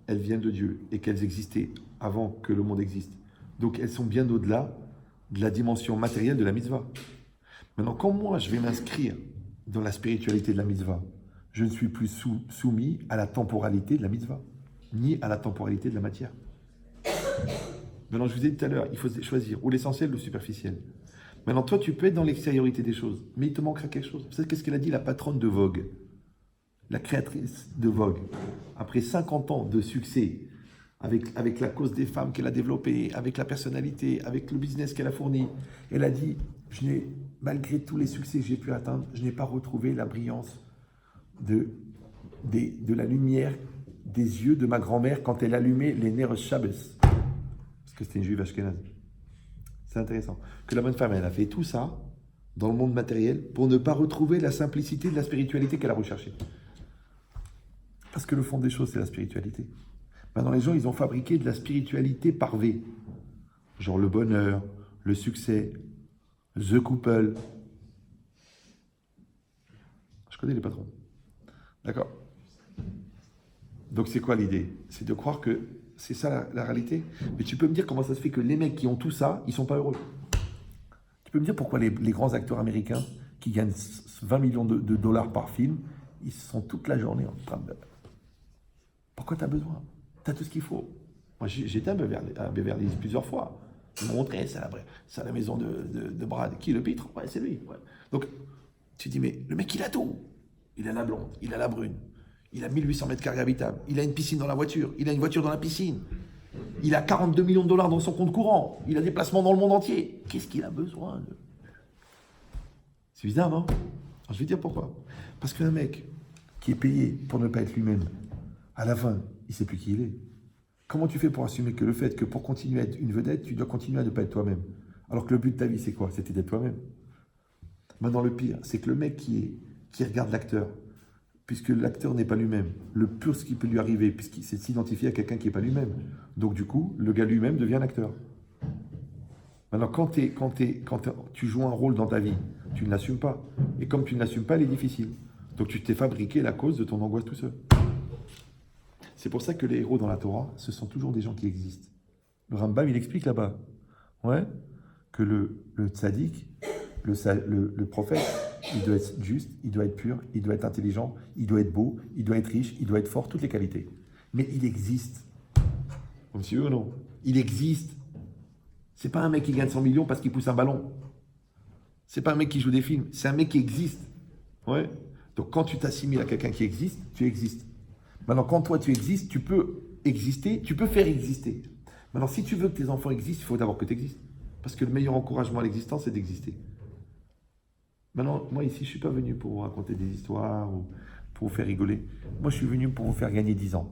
elles viennent de Dieu et qu'elles existaient avant que le monde existe, donc elles sont bien au-delà de la dimension matérielle de la mitzvah. Maintenant, quand moi je vais m'inscrire dans la spiritualité de la mitzvah, je ne suis plus soumis à la temporalité de la mitzvah, ni à la temporalité de la matière. Maintenant, je vous ai dit tout à l'heure, il faut choisir ou l'essentiel ou le superficiel. Maintenant, toi, tu peux être dans l'extériorité des choses, mais il te manquera quelque chose. Vous savez qu'est-ce qu'elle a dit, la patronne de Vogue, la créatrice de Vogue, après 50 ans de succès, avec la cause des femmes qu'elle a développée, avec la personnalité, avec le business qu'elle a fourni, elle a dit, malgré tous les succès que j'ai pu atteindre, je n'ai pas retrouvé la brillance de la lumière des yeux de ma grand-mère quand elle allumait les Ner Shabbos. Parce que c'était une juive ashkénaze. C'est intéressant. Que la bonne femme, elle a fait tout ça dans le monde matériel pour ne pas retrouver la simplicité de la spiritualité qu'elle a recherchée. Parce que le fond des choses, c'est la spiritualité. Maintenant, les gens, ils ont fabriqué de la spiritualité par V. Genre le bonheur, le succès, the couple. Je connais les patrons. D'accord? Donc, c'est quoi l'idée? C'est de croire que C'est ça la réalité. Mais tu peux me dire comment ça se fait que les mecs qui ont tout ça, ils sont pas heureux. Tu peux me dire pourquoi les grands acteurs américains qui gagnent 20 millions de dollars par film, ils sont toute la journée en train de... Pourquoi tu as besoin? Tu as tout ce qu'il faut. Moi, j'étais à Beverly Hills plusieurs fois. Ils m'ont montré, c'est la maison de Brad. Qui, le pitre? Ouais, c'est lui. Ouais. Donc, tu dis, mais le mec, il a tout. Il a la blonde, il a la brune, il a 1800 mètres carrés habitables, il a une piscine dans la voiture, il a une voiture dans la piscine, il a 42 millions de dollars dans son compte courant, il a des placements dans le monde entier. Qu'est-ce qu'il a besoin? C'est bizarre, non? Alors, je vais dire pourquoi. Parce qu'un mec qui est payé pour ne pas être lui-même, à la fin, il ne sait plus qui il est. Comment tu fais pour assumer que le fait que pour continuer à être une vedette, tu dois continuer à ne pas être toi-même? Alors que le but de ta vie, c'est quoi? C'était d'être toi-même. Maintenant, le pire, c'est que le mec qui regarde l'acteur, puisque l'acteur n'est pas lui-même, le pur ce qui peut lui arriver, puisqu'il c'est de s'identifier à quelqu'un qui n'est pas lui-même. Donc du coup, le gars lui-même devient l'acteur. Maintenant, quand tu joues un rôle dans ta vie, tu ne l'assumes pas. Et comme tu ne l'assumes pas, elle est difficile. Donc tu t'es fabriqué la cause de ton angoisse tout seul. C'est pour ça que les héros dans la Torah, ce sont toujours des gens qui existent. Le Rambam, il explique là-bas, ouais, que le tzaddik, le prophète, il doit être juste, il doit être pur, il doit être intelligent, il doit être beau, il doit être riche, il doit être fort, toutes les qualités. Mais il existe. Monsieur ou non? Il existe. C'est pas un mec qui gagne 100 millions parce qu'il pousse un ballon. C'est pas un mec qui joue des films, c'est un mec qui existe. Ouais. Donc quand tu t'assimiles à quelqu'un qui existe, tu existes. Maintenant, quand toi tu existes, tu peux exister, tu peux faire exister. Maintenant, si tu veux que tes enfants existent, il faut d'abord que tu existes. Parce que le meilleur encouragement à l'existence, c'est d'exister. Maintenant, moi ici, je ne suis pas venu pour vous raconter des histoires ou pour vous faire rigoler. Moi, je suis venu pour vous faire gagner 10 ans.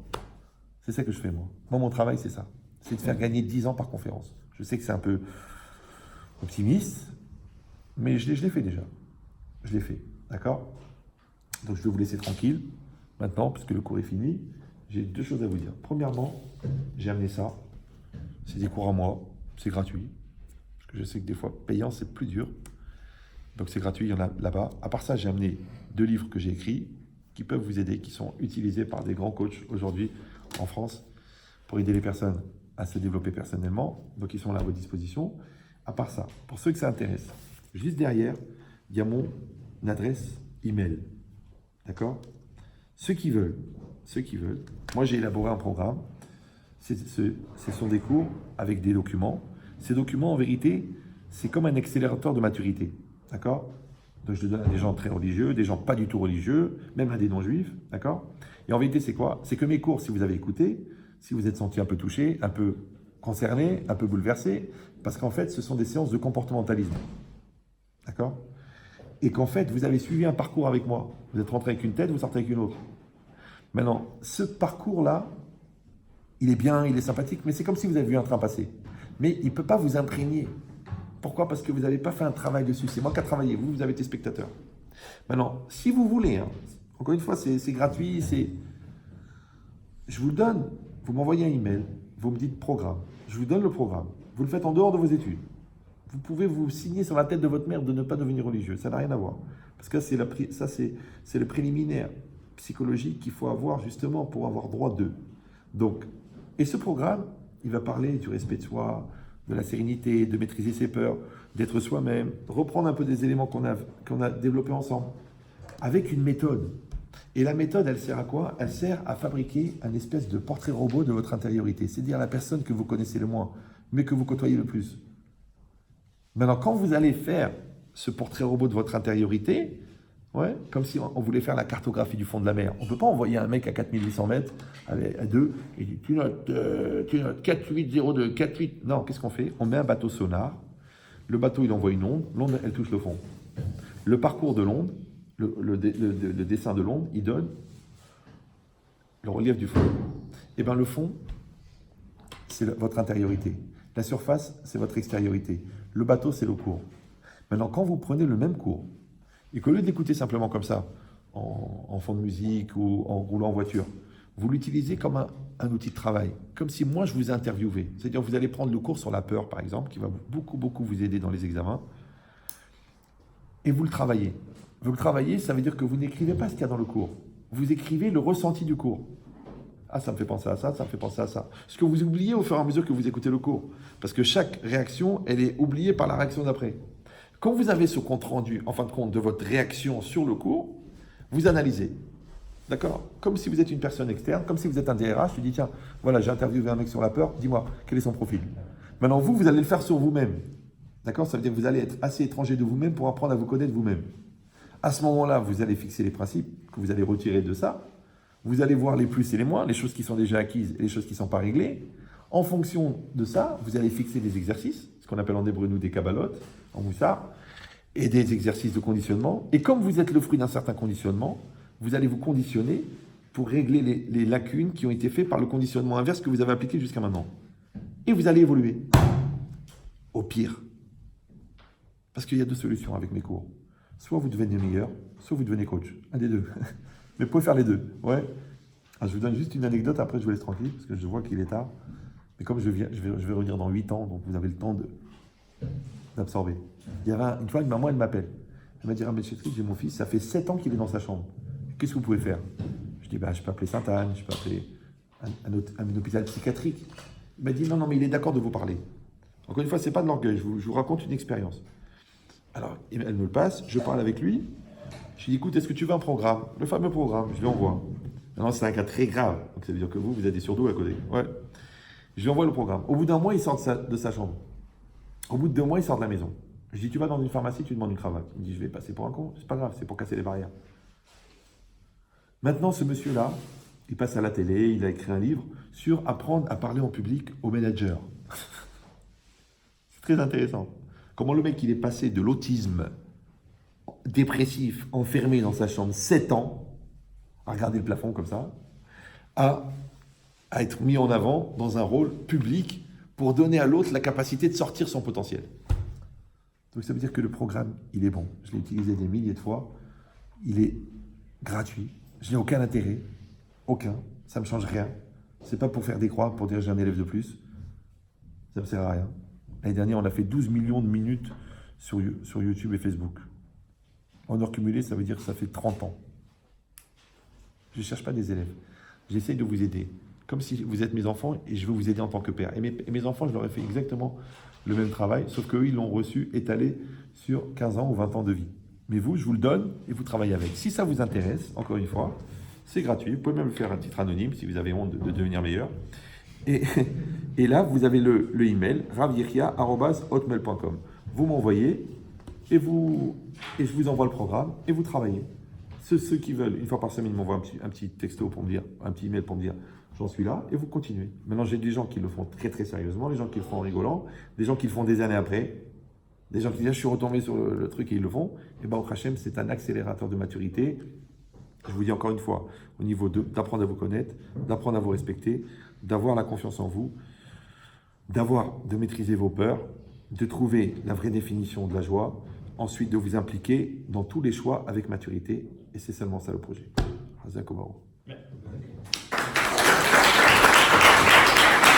C'est ça que je fais, moi. Moi, mon travail, c'est ça. C'est de faire gagner 10 ans par conférence. Je sais que c'est un peu optimiste, mais je l'ai fait déjà. Je l'ai fait, d'accord? Donc, je vais vous laisser tranquille. Maintenant, puisque le cours est fini, j'ai 2 choses à vous dire. Premièrement, j'ai amené ça. C'est des cours à moi. C'est gratuit. Parce que je sais que des fois, payant, c'est plus dur. Donc c'est gratuit, il y en a là-bas. À part ça, j'ai amené 2 livres que j'ai écrits qui peuvent vous aider, qui sont utilisés par des grands coachs aujourd'hui en France pour aider les personnes à se développer personnellement. Donc ils sont là à votre disposition. À part ça, pour ceux que ça intéresse, juste derrière, il y a mon adresse email. D'accord? Ceux qui veulent, moi j'ai élaboré un programme. Ce sont des cours avec des documents. Ces documents, en vérité, c'est comme un accélérateur de maturité. D'accord? Donc je le donne à des gens très religieux, des gens pas du tout religieux, même à des non-juifs. D'accord? Et en vérité, c'est quoi? C'est que mes cours, si vous avez écouté, si vous êtes senti un peu touché, un peu concerné, un peu bouleversé, parce qu'en fait, ce sont des séances de comportementalisme. D'accord? Et qu'en fait, vous avez suivi un parcours avec moi. Vous êtes rentré avec une tête, vous sortez avec une autre. Maintenant, ce parcours-là, il est bien, il est sympathique, mais c'est comme si vous avez vu un train passer. Mais il ne peut pas vous imprégner. Pourquoi? Parce que vous n'avez pas fait un travail dessus. C'est moi qui ai travaillé. Vous avez été spectateur. Maintenant, si vous voulez, hein, encore une fois, c'est gratuit. Je vous le donne. Vous m'envoyez un email. Vous me dites programme. Je vous donne le programme. Vous le faites en dehors de vos études. Vous pouvez vous signer sur la tête de votre mère de ne pas devenir religieux. Ça n'a rien à voir. Parce que c'est le préliminaire psychologique qu'il faut avoir justement pour avoir droit d'eux. Donc, et ce programme, il va parler du respect de soi, de la sérénité, de maîtriser ses peurs, d'être soi-même, reprendre un peu des éléments qu'on a développés ensemble, avec une méthode. Et la méthode, elle sert à quoi? Elle sert à fabriquer un espèce de portrait robot de votre intériorité, c'est-à-dire la personne que vous connaissez le moins, mais que vous côtoyez le plus. Maintenant, quand vous allez faire ce portrait robot de votre intériorité, ouais, comme si on voulait faire la cartographie du fond de la mer. On ne peut pas envoyer un mec à 4800 mètres à 2 et dire tu notes 4802, 48. Non, qu'est-ce qu'on fait? On met un bateau sonar. Le bateau, il envoie une onde. L'onde, elle touche le fond. Le parcours de l'onde, le dessin de l'onde, il donne le relief du fond. Et bien, le fond, c'est votre intériorité. La surface, c'est votre extériorité. Le bateau, c'est le cours. Maintenant, quand vous prenez le même cours, et qu'au lieu de l'écouter simplement comme ça, en fond de musique ou en roulant en voiture, vous l'utilisez comme un outil de travail, comme si moi je vous interviewais. C'est-à-dire vous allez prendre le cours sur la peur, par exemple, qui va beaucoup vous aider dans les examens, et vous le travaillez. Vous le travaillez, ça veut dire que vous n'écrivez pas ce qu'il y a dans le cours. Vous écrivez le ressenti du cours. Ah, ça me fait penser à ça, ça me fait penser à ça. Ce que vous oubliez au fur et à mesure que vous écoutez le cours. Parce que chaque réaction, elle est oubliée par la réaction d'après. Quand vous avez ce compte rendu, en fin de compte, de votre réaction sur le cours, vous analysez. D'accord? Comme si vous êtes une personne externe, comme si vous êtes un DRH, tu dis, tiens, voilà, j'ai interviewé un mec sur la peur, dis-moi, quel est son profil? Maintenant, vous allez le faire sur vous-même. D'accord? Ça veut dire que vous allez être assez étranger de vous-même pour apprendre à vous connaître vous-même. À ce moment-là, vous allez fixer les principes que vous allez retirer de ça. Vous allez voir les plus et les moins, les choses qui sont déjà acquises et les choses qui ne sont pas réglées. En fonction de ça, vous allez fixer des exercices, ce qu'on appelle en hébreu nous des kabbalotes, en moussard, et des exercices de conditionnement. Et comme vous êtes le fruit d'un certain conditionnement, vous allez vous conditionner pour régler les lacunes qui ont été faites par le conditionnement inverse que vous avez appliqué jusqu'à maintenant. Et vous allez évoluer. Au pire. Parce qu'il y a deux solutions avec mes cours. Soit vous devenez meilleur, soit vous devenez coach. Un des deux. Mais vous pouvez faire les deux. Ouais. Alors, je vous donne juste une anecdote, après je vous laisse tranquille, parce que je vois qu'il est tard. Mais comme je vais revenir dans 8 ans, donc vous avez le temps d'absorber. Il y avait une fois, une maman, elle m'appelle. Elle m'a dit, Rabbi Chetri, j'ai mon fils, ça fait 7 ans qu'il est dans sa chambre. Qu'est-ce que vous pouvez faire? Je dis, je peux appeler Sainte-Anne, je peux appeler un hôpital psychiatrique. Il m'a dit, non, mais il est d'accord de vous parler. Encore une fois, ce n'est pas de l'orgueil, je vous raconte une expérience. Alors, elle me le passe, je parle avec lui. Je lui dis, écoute, est-ce que tu veux un programme? Le fameux programme, je lui envoie. Maintenant, c'est un cas très grave. Donc, ça veut dire que vous êtes des surdoués à côté. Ouais. Je lui envoie le programme. Au bout d'un mois, il sort de sa chambre. Au bout de 2 mois, il sort de la maison. Je dis, tu vas dans une pharmacie, tu demandes une cravate. Il me dit, je vais passer pour un con. C'est pas grave, c'est pour casser les barrières. Maintenant, ce monsieur-là, il passe à la télé, il a écrit un livre sur apprendre à parler en public aux managers. C'est très intéressant. Comment le mec, il est passé de l'autisme dépressif, enfermé dans sa chambre 7 ans, à regarder le plafond comme ça, à être mis en avant dans un rôle public pour donner à l'autre la capacité de sortir son potentiel. Donc ça veut dire que le programme, il est bon. Je l'ai utilisé des milliers de fois. Il est gratuit. Je n'ai aucun intérêt. Aucun. Ça ne me change rien. Ce n'est pas pour faire des croix, pour dire j'ai un élève de plus. Ça ne me sert à rien. L'année dernière, on a fait 12 millions de minutes sur YouTube et Facebook. En heure cumulée, ça veut dire que ça fait 30 ans. Je ne cherche pas des élèves. J'essaye de vous aider. Comme si vous êtes mes enfants et je veux vous aider en tant que père. Et mes enfants, je leur ai fait exactement le même travail, sauf qu'eux, ils l'ont reçu étalé sur 15 ans ou 20 ans de vie. Mais vous, je vous le donne et vous travaillez avec. Si ça vous intéresse, encore une fois, c'est gratuit. Vous pouvez même faire un titre anonyme si vous avez honte de devenir meilleur. Et là, vous avez le email ravyiria@hotmail.com. Vous m'envoyez et je vous envoie le programme et vous travaillez. Ceux qui veulent, une fois par semaine, ils m'envoient un petit texto pour me dire, un petit email pour me dire j'en suis là et vous continuez. Maintenant, j'ai des gens qui le font très très sérieusement, des gens qui le font en rigolant, des gens qui le font des années après, des gens qui disent je suis retombé sur le truc et ils le font. Et au Hachem, c'est un accélérateur de maturité. Je vous dis encore une fois, au niveau d'apprendre à vous connaître, d'apprendre à vous respecter, d'avoir la confiance en vous, de maîtriser vos peurs, de trouver la vraie définition de la joie, ensuite de vous impliquer dans tous les choix avec maturité. Et c'est seulement ça le projet. Hazakobaru.